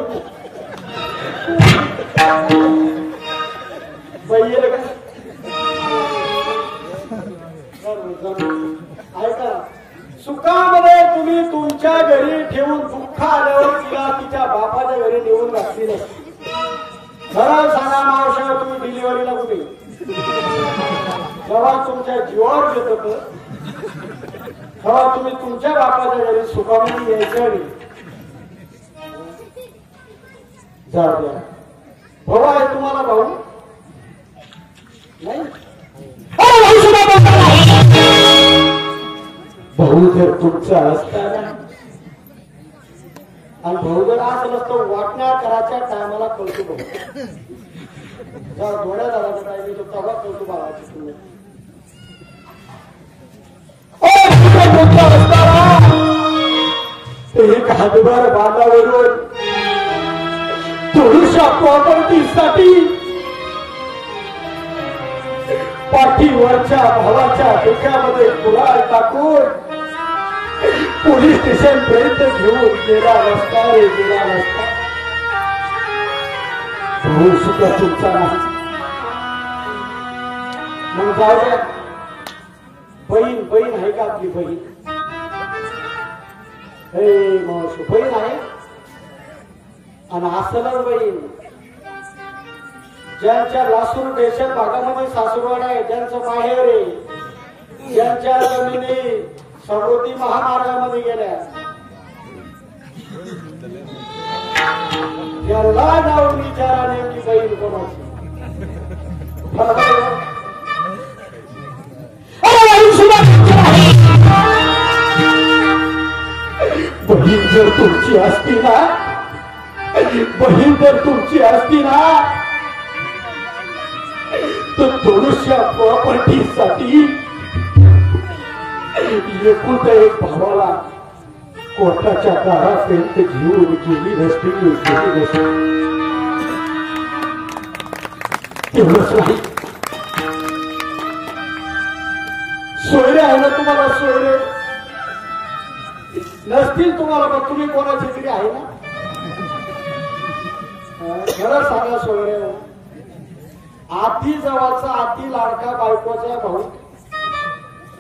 ऐका सुखामध्ये तुम्ही तुमच्या घरी ठेवून दुःख आल्यावर तिला तिच्या बापाच्या घरी नेऊन घातली नसती. खरं सांगा मावशा तुम्ही डिलिव्हरीला कुठे जेव्हा तुमच्या जीवावर येत होतं तेव्हा तुम्ही तुमच्या बापाच्या घरी सुखामध्ये यायचं नाही. जाऊ द्या. भाऊ आहे तुम्हाला भाऊ नाही. भाऊ जर तुमचा असता आणि भाऊ जर असं नसतं वाटण्या करायच्या टायमाला कळतो भाऊ डोळ्या झाला टायमी तो तेव्हा कळतो बाळाची तुम्ही एक हातभार बांधावरून थोडीशा प्रॉपर्टीसाठी पाठीवरच्या भावाच्या डोक्यामध्ये कुऱ्हाड टाकून पोलीस स्टेशन पर्यंत घेऊन गेला रस्ता रे गेला रस्ता. भाऊ सुद्धा तुमचा नाही. मग जाऊ द्या. बहीण बहीण आहे का आपली बहीण हे मावशी बहीण आहे आणि असलच बहीण ज्यांच्या लासूर देशात भागामध्ये सासूरवाड आहे ज्यांचं माहेर आहे ज्यांच्या जमिनी सगोती महामार्गामध्ये गेल्या त्याला जाऊन विचारा नेमकी बहीण कोणाची. बहीण जर तुमची असती ना बहीण जर तुमची असती ना तर थोडीशा प्रॉपर्टीसाठी एकुलता एक भावाला कोर्टाच्या दारापर्यंत घेऊन गेली नसती गेली नसती. तेवढंच नाही. सोयरे आहे ना तुम्हाला सोयरे नसतील तुम्हाला पण तुम्ही कोणाची तरी आहे ना. खरं सांगा सोयरे आती जवळचा आती लाडका बायकोचा भाऊ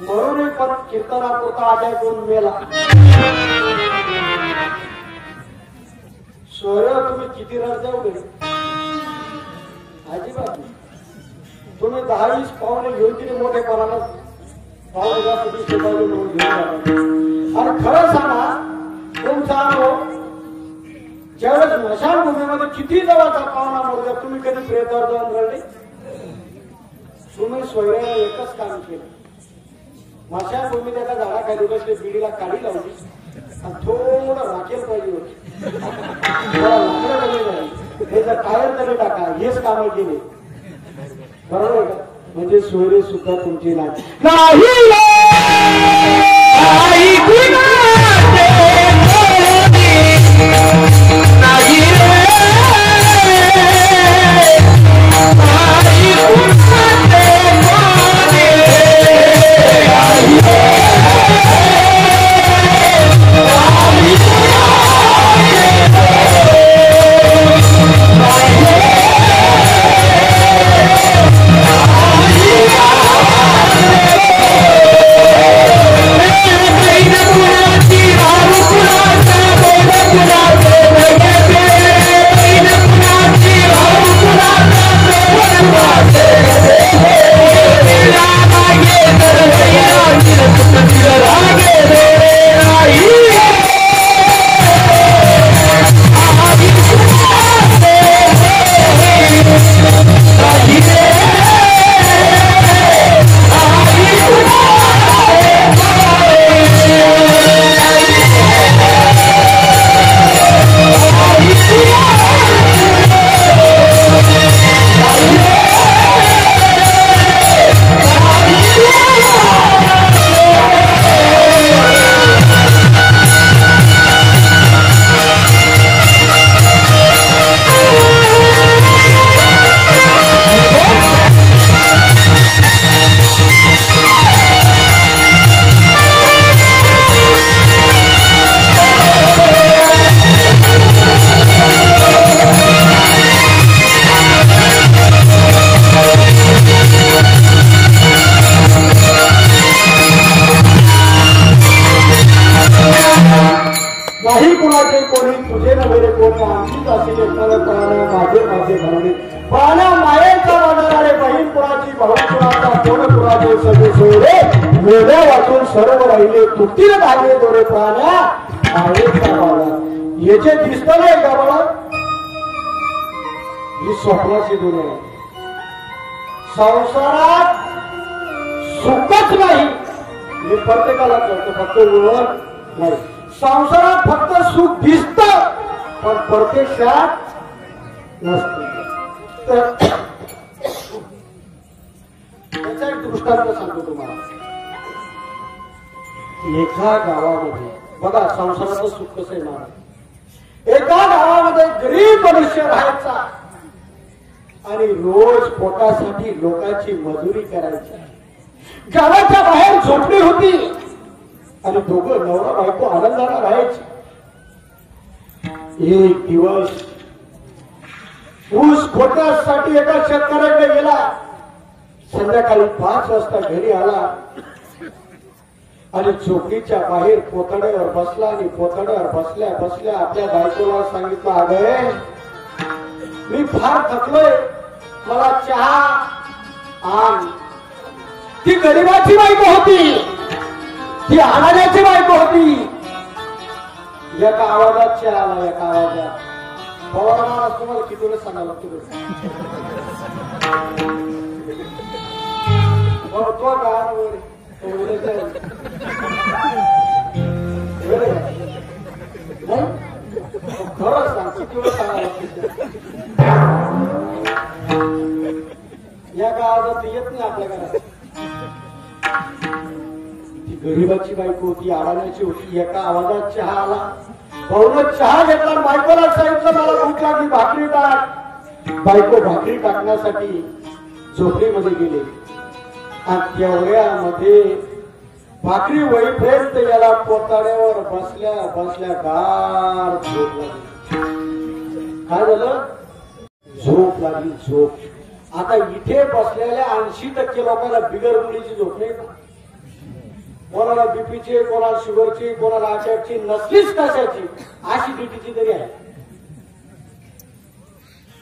म्हणून पण कीर्तनापुरता आट्यातून मेला. सोयरे तुम्ही किती रस जाऊ दे अजिबात तुम्ही 10-20 पाहुणे घेऊन तिथे मोठे कोणाला पाहुणे जास्त घेऊन घेऊन. आणि खरं सांगा तुमचा अनुभव ज्यावेळेस स्मशानभूमीमध्ये किती जवळचा पाहुणा मोडला तुम्ही कधी प्रेतावर जाऊन रडले. तुम्ही सोयऱ्याने एकच काम केलं स्मशानभूमीत एका झाडाखाली बसले बिडीला काढी लावली आणि थोडं राखेल पाहिजे होती हे जर टायर तरी टाका हेच कामं केले. बरोबर का. म्हणजे सोयरे सुद्धा तुमची नाही. तुझे नव्हे कोण आमचीच असे एकमेव प्राण माझे माझे घराणे प्राणा मायेचा वाजणारे बहीणपुराची भाऊपुराचा कोणपुराचे सगळे सोयरे वेड्या वाचून सर्व राहिले तुटील धागे दोरे प्राण्या मायेचा वाजा याचे दिसत नाही का मला ही स्वप्नाची दुनिया आहे. संसारात सुखच नाही मी प्रत्येकाला करतो फक्त ओळख नाही. संसारात फक्त सुख दिसत पण प्रत्यक्षात नसते. तर त्याचा एक दृष्टांत सांगतो तुम्हाला. एका गावामध्ये बघा संसाराचं सुख कसं आहे महाराज. एका गावामध्ये गरीब मनुष्य राहायचा आणि रोज पोटासाठी लोकांची मजुरी करायची. गावाच्या बाहेर झोपडी होती आणि दोघं नवरा बायको आनंदाला राहायचे. एक दिवस ऊस खोटण्यासाठी एका शेतकऱ्याकडे गेला. संध्याकाळी 5 वाजता घरी आला आणि झोपडीच्या बाहेर पोतड्यावर बसला आणि पोतड्यावर बसल्या बसल्या आपल्या बायकोला सांगितलं अगं मी फार थकलोय मला चहा आण. ती गरीबाची बायको होती ती आणाण्याची बायको होती. एका आवाजात चहा आला एका आवाजात पवार तुम्हाला किती वेळ सांगायला लागतो तो गाणं वगैरे खरंच सांग किती वेळ सांगायला लागतो. या गावात येत नाही आपल्या घरात. ती गरीबाची बायको होती आडाण्याची होती. एका आवाजात चहा आला. भाऊनं चहा घेतला. बायकोला सांगितलं मला भूक लागली भाकरी टाक. बायको भाकरी टाकण्यासाठी झोपडीमध्ये गेले आणि तेवढ्यामध्ये भाकरी वहीपर्यंत याला पोताड्यावर बसल्या बसल्या गार झोप लागली. काय झालं झोप लागली झोप. आता इथे बसलेल्या 80% लोकांना बिगर मुलीची झोप नाही. कोणाला बीपीची कोणाला शुगरची कोणाला अटॅकची नसलीच कशाची ऍसिडिटीची तरी आहे.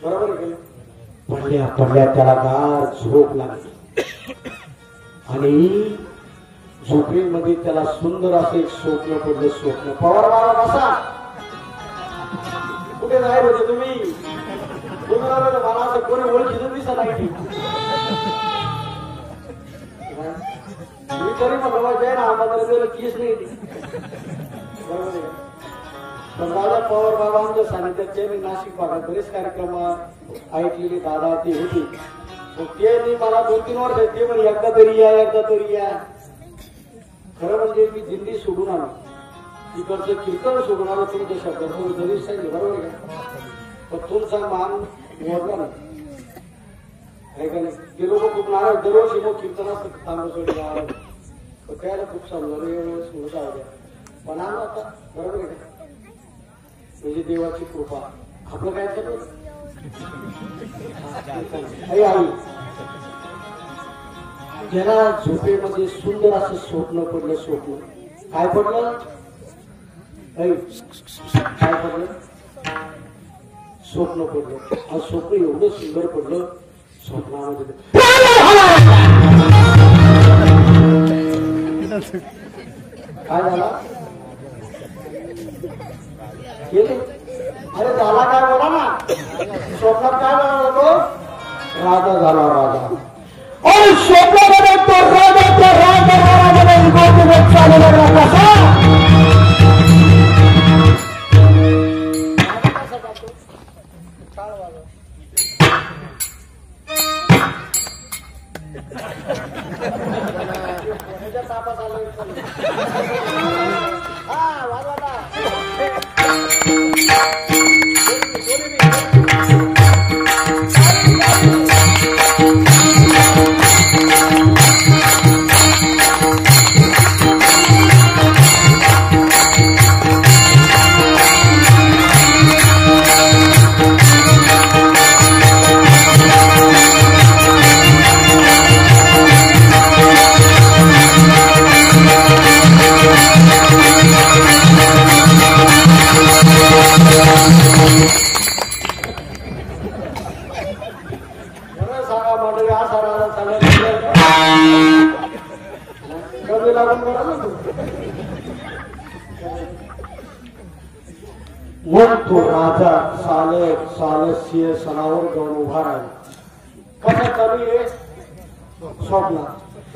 बरोबर गेलं. पडल्या पडल्या त्याला गार झोप लागली आणि झोपेमध्ये त्याला सुंदर असे स्वप्न पडले. स्वप्न पवार बाबा बसा कुठे जाय होते तुम्ही मला असं कोणी ओळखीचं दिसत नाही. मी तरी मग जय ना आम्हाला केस नाही. बरोबर आहे. पण दादा पवार बाबा आमच्या सानिध्यात मी नाशिक भागात बरेच कार्यक्रम ऐकलेले दादा ते होते. ते मला 2-3 वर्ष ते पण एकदा तरी या एकदा तरी या. खरं म्हणजे मी दिंडी सोडून आलो तिकडचं कीर्तन सोडून आलो तुमच्या शब्दात जरी सांगितलं बरोबर आहे. पण तुमचा मान मोडला नाही का नाही. ते लोक खूप नाराज दरवर्षी मग कीर्तनात तांबा सोडला त्याला खूप समजलं सुरू द्या पण आलो आता बरोबर आहे. म्हणजे देवाची कृपा आपलं काय चालू आई ज्याला झोपेमध्ये सुंदर असं स्वप्न पडलं. स्वप्न काय पडलं काय पडलं स्वप्न पडलं. आज स्वप्न एवढं सुंदर पडलं स्वप्नामध्ये काय झाला गेले. अरे झाला काय बोला ना. स्वप्नात काय झाला होतो राजा झाला राजा. और स्वप्नामध्ये तो राजा चालू लागला कसा Yeah. नदी लागून करा ना तू. मग तो राजा चालत चालत सिंहासनावर जाऊन उभा राहिला. कसा चालू आहे स्वप्न.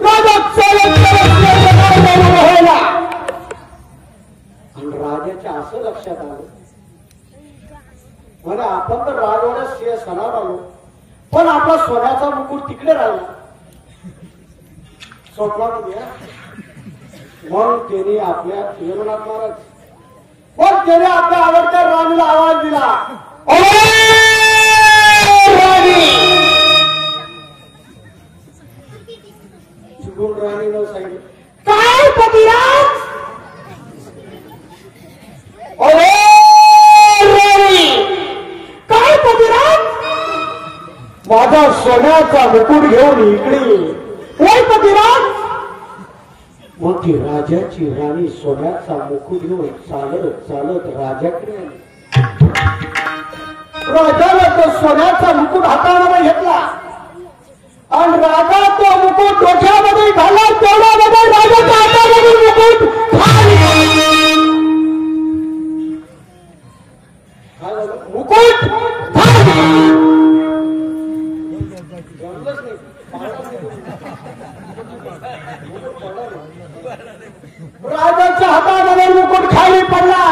राजा चालत चालत सिंहासनावर जाऊन उभा राहिला आणि राजाच्या असं लक्षात आलं म्हणजे आपण तर राजवाड्यात सिंहासनावर आलो पण आपला सोन्याचा मुकुट तिकडे राहिला स्वप्नामध्ये. मग त्याने आपल्या एकनाथ महाराज पण त्याने आपल्या आवडत्या राणीला आवाज दिला. चुकून राणीनं सांगितलं काय पतिराज. काय पतिराज माझा सोन्याचा मुकुट घेऊन इकडे ये पतिराज. मग ती राजाची राणी सोन्याचा मुकुट घेऊन चालत चालत राजाकडे आली. राजाला तो सोन्याचा मुकुट हातामध्ये घेतला आणि राजा तो मुकुट डोक्यामध्ये घाला. तेवढ्यामध्ये राजाच्या हातामध्ये मुकुट मुकुट राजाच्या हातामध्ये मुकुट खाली पडला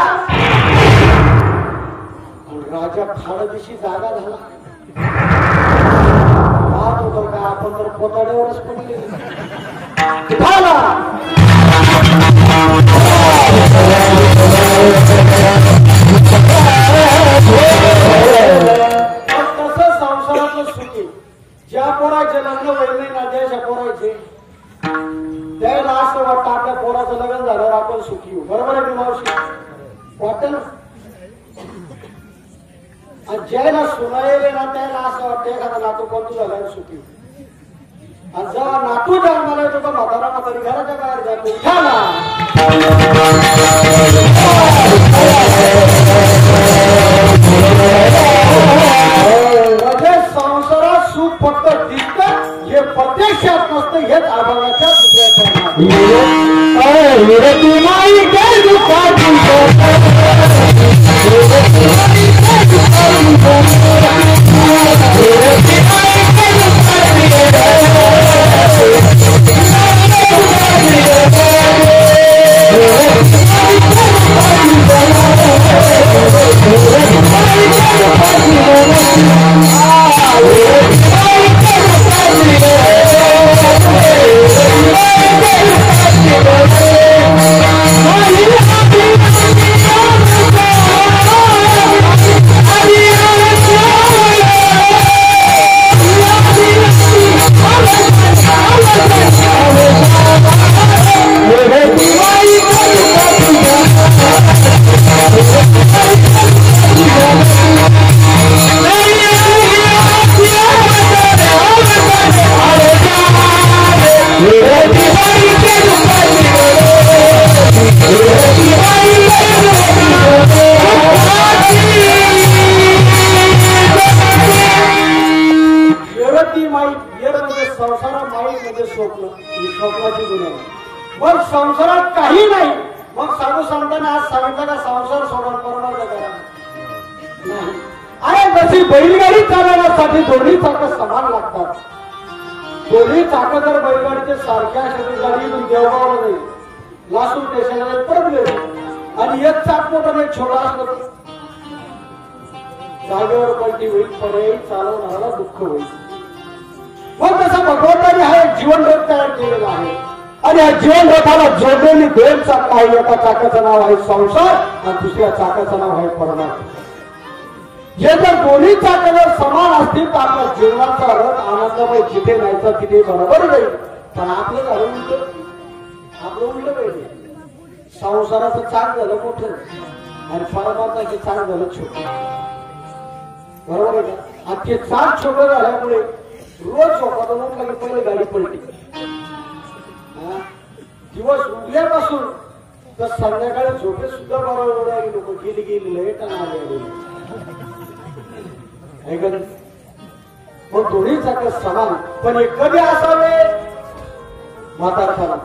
आणि राजा खाडदिशी जागा झाला. पाहत होतो का आपण तर पोताड्यावरच पडले झाला. तसं संसारातलं सुखी ज्या पोराचे लग्न होईल नाही ना ज्याच्या पोराचे त्याला असं वाटतं आपल्या पोराचं लग्न झाल्यावर आपण सुखी होऊ. बरोबर आहे मी मावशी वाटतं ना. आणि ज्याला सुनायले ना त्याला असं वाटतं एखादा नातू बंधू झाल्यावर सुखी होऊ. आणि जेव्हा नातू जन्माला येतो तर म्हातारा म्हातारी घराच्या बाहेर जातो. संसारात सुख फक्त दिसतं हे प्रत्यक्षात नसतं. हेच आभाराच्या स्वप्नाची दुनिया. मग संसारात काही नाही. मग साधू सांगताना आज सांगितलं का संसार सोडून परमार्थ करा नाही. अरे जशी बैलगाडी चालवण्यासाठी दोन्ही चाकं समान लागतात. दोन्ही चाकं जर बैलगाडीचे सारख्या असेल गाडी देवगावला जाईल लासूर स्टेशनला परत गेली आणि एक चाक मोठा एक छोटा असतो जागेवर पलटी होईल. पर्यायी चालवणारा दुःख होईल. मग तसं भगवंताने हा एक जीवन रथ तयार केलेला आहे आणि या जीवन रथाला जोडलेली दोन चाक आहे. एका चाकाचं नाव आहे संसार आणि दुसऱ्या चाकाचं नाव आहे परमार्थ. हे जर दोन्ही चाकं जर समान असतील तर आपल्या जीवनाचा रथ आनंदमय जिथे न्यायचा तिथे बरोबर जाईल. पण आपलं झालं उलट. आपलं उलट पाहिजे. संसाराचं चाक झालं मोठं आणि परमार्थाचं चाक झालं छोटं. बरोबर आहे का. आणि ते चाक छोटं झाल्यामुळे रोज झोपात म्हटलं की पहिले गाडी पलटी. दिवस उगल्यापासून तर संध्याकाळी झोपे सुद्धा बरोबर लोक गेली गेली लेट आले. मग दोन्ही चाक समान पण हे कधी असावे म्हातारपणा.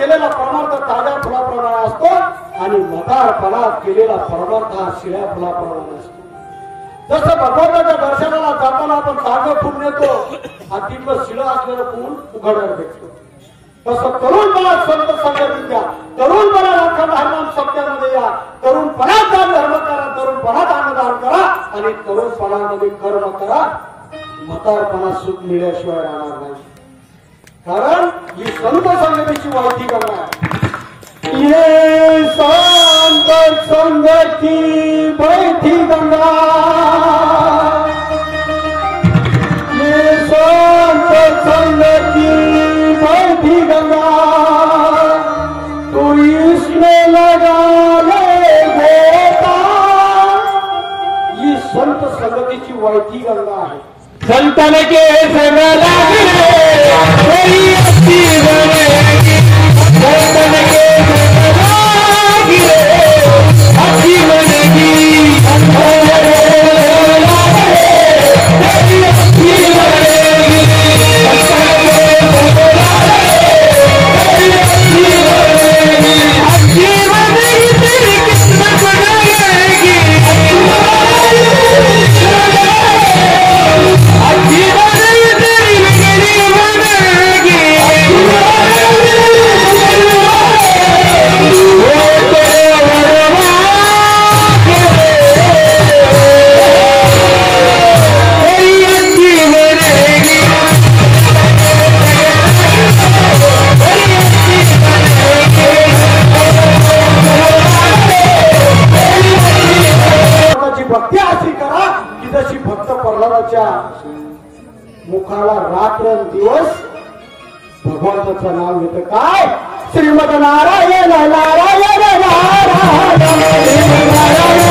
केलेला परमार्थ ताज्या फुलाप्रमाणे असतो आणि म्हातारपणात केलेला परमार्थ हा शिळ्या फुलाप्रमाणे असतो. जसं भगवंताच्या दर्शनाला जाताना आपण ताजं फुल नेतो आणि तिथलं शिळं असलेलं फुल उघड्यावर भेटतो. तसं तरुणपणात संत संगतीत द्या, तरुणपणात अखंड हरिनाम सत्यामध्ये या, तरुणपणात दान धर्म करा, तरुणपणात अन्नदान करा आणि तरुणपणामध्ये कर्म करा. म्हातारपणात सुख मिळल्याशिवाय राहणार नाही. कारण ही संत संगतीची वाईटी करणार. ये संत संगती बैठी गंगा, ये संत संगती बैठी गंगा, तू इसमें लगा ले गोता. ही संत संगतीची वाईटी गंगा आहे. संतन के संग लागले कोई अच्छी बनेगी, संतन के संग लागले अच्छी बनेगी, संतन के संग लागले कोई अच्छी बनेगी, संतन के संग लागले कोई अच्छी बनेगी, अच्छी बनेगी तेरी किस्मत बनाएगी, अच्छी बनेगी तेरी बिगड़ी बनेगी, वो तेरे वरवा तेरी अच्छी बनेगी, भगवंताची भक्ती अशी करा की जशी भक्त प्रल्हादाच्या मुखाला रात्र दिवस भगवंताचं नाव घेतं. काय श्रीमद नारायण नारायण नारायण श्रीमद नारायण नारायण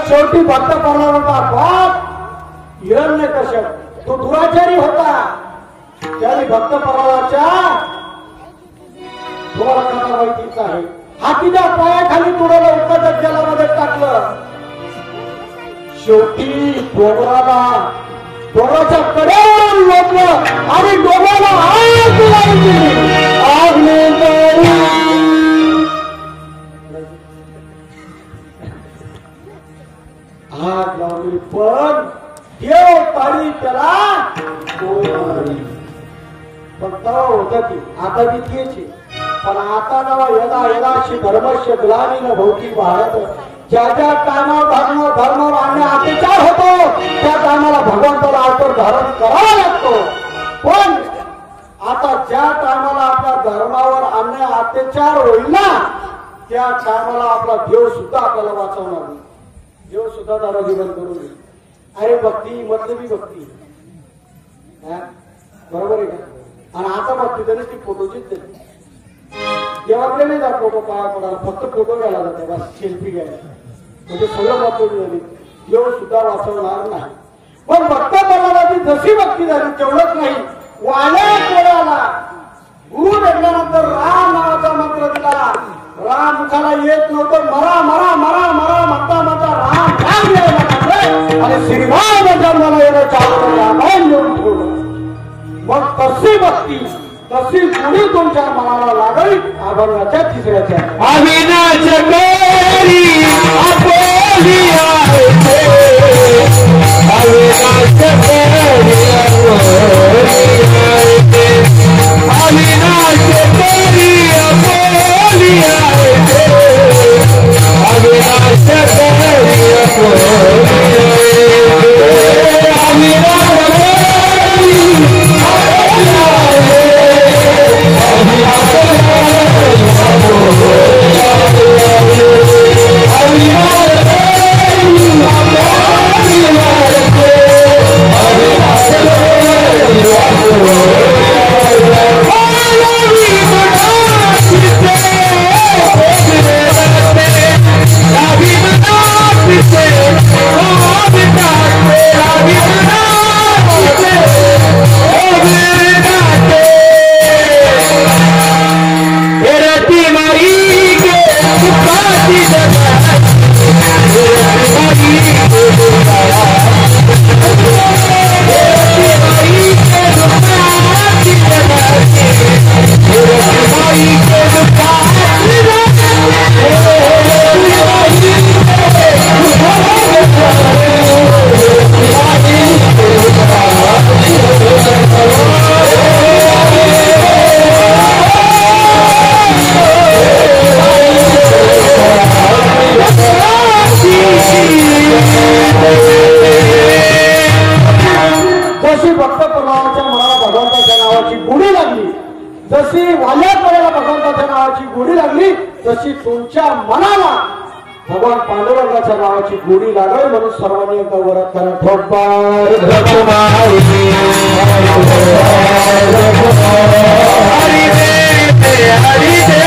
शेवटी भक्त प्रल्हादाचा बाप हिरण्यकश्यप तो दुराचारी होता. त्याने भक्त प्रल्हादाच्या तुम्हाला कथा माहितीच आहे, हातीच्या पायाखाली तुडाला उतरत जलामध्ये टाकलं. शेवटी डोंगराच्या कडेवर लोटलं आणि डोंगराला आग लागली. आग आग लावली पण देव तारी त्याला फक्त होत ती आता ती तेच. पण आता ना यदाशी धर्मस्य ग्लानीनं भौतिक भारत ज्या ज्या टायमावर धर्मावर अन्य अत्याचार होतो त्या टायमाला भगवंताला अवतार धारण करावा लागतो. पण आता ज्या टायमाला आपल्या धर्मावर अन्य अत्याचार होईल ना त्या टायमाला आपला देव सुद्धा आपल्याला वाचवणार नाही. देव सुद्धा दारा जीवन करून येईल. अरे भक्ती मतलबी भक्ती बरोबर आहे का. आणि आता भक्ती त्याने ती फोटोचीच देते. देवाकडे नाही जात फोटो पाया पडायला, फक्त फोटो घ्यायला जाते बस, सेल्फी घ्यायला. म्हणजे सगळं वाचवली झाली, देव सुद्धा वाचवणार नाही. पण भक्त प्रल्हादाची जशी भक्ती झाली तेवढंच नाही, वाल्या कोणाला गुरु भेटल्यानंतर राम नावाचा मंत्र दिला. राम मुखाला येत नव्हतं, मरा मरा मरा मरा म्हणता म्हणता राम राम यायला लागले आणि श्रीराम जन्माला येणं चालू रामायण घेऊन ठेवलं. मग तशी भक्ती तशी पुढे तुमच्या मनाला लागली. अभंगाच्या तिसऱ्याच्या अविनाश करी आपोलिया रे, अविनाश करी आपोलिया रे, अविनाश करी आपोलिया रे, अविनाश करी आपोलिया रे, अविनाश जशी वाल्यापर्यंत भगवंताच्या नावाची गोडी लागली तशी तुमच्या मनाला भगवान पांडुरंगाच्या नावाची गोडी लागावी म्हणून सर्वांनी एकदा वरात करा ठोकबार हरी देव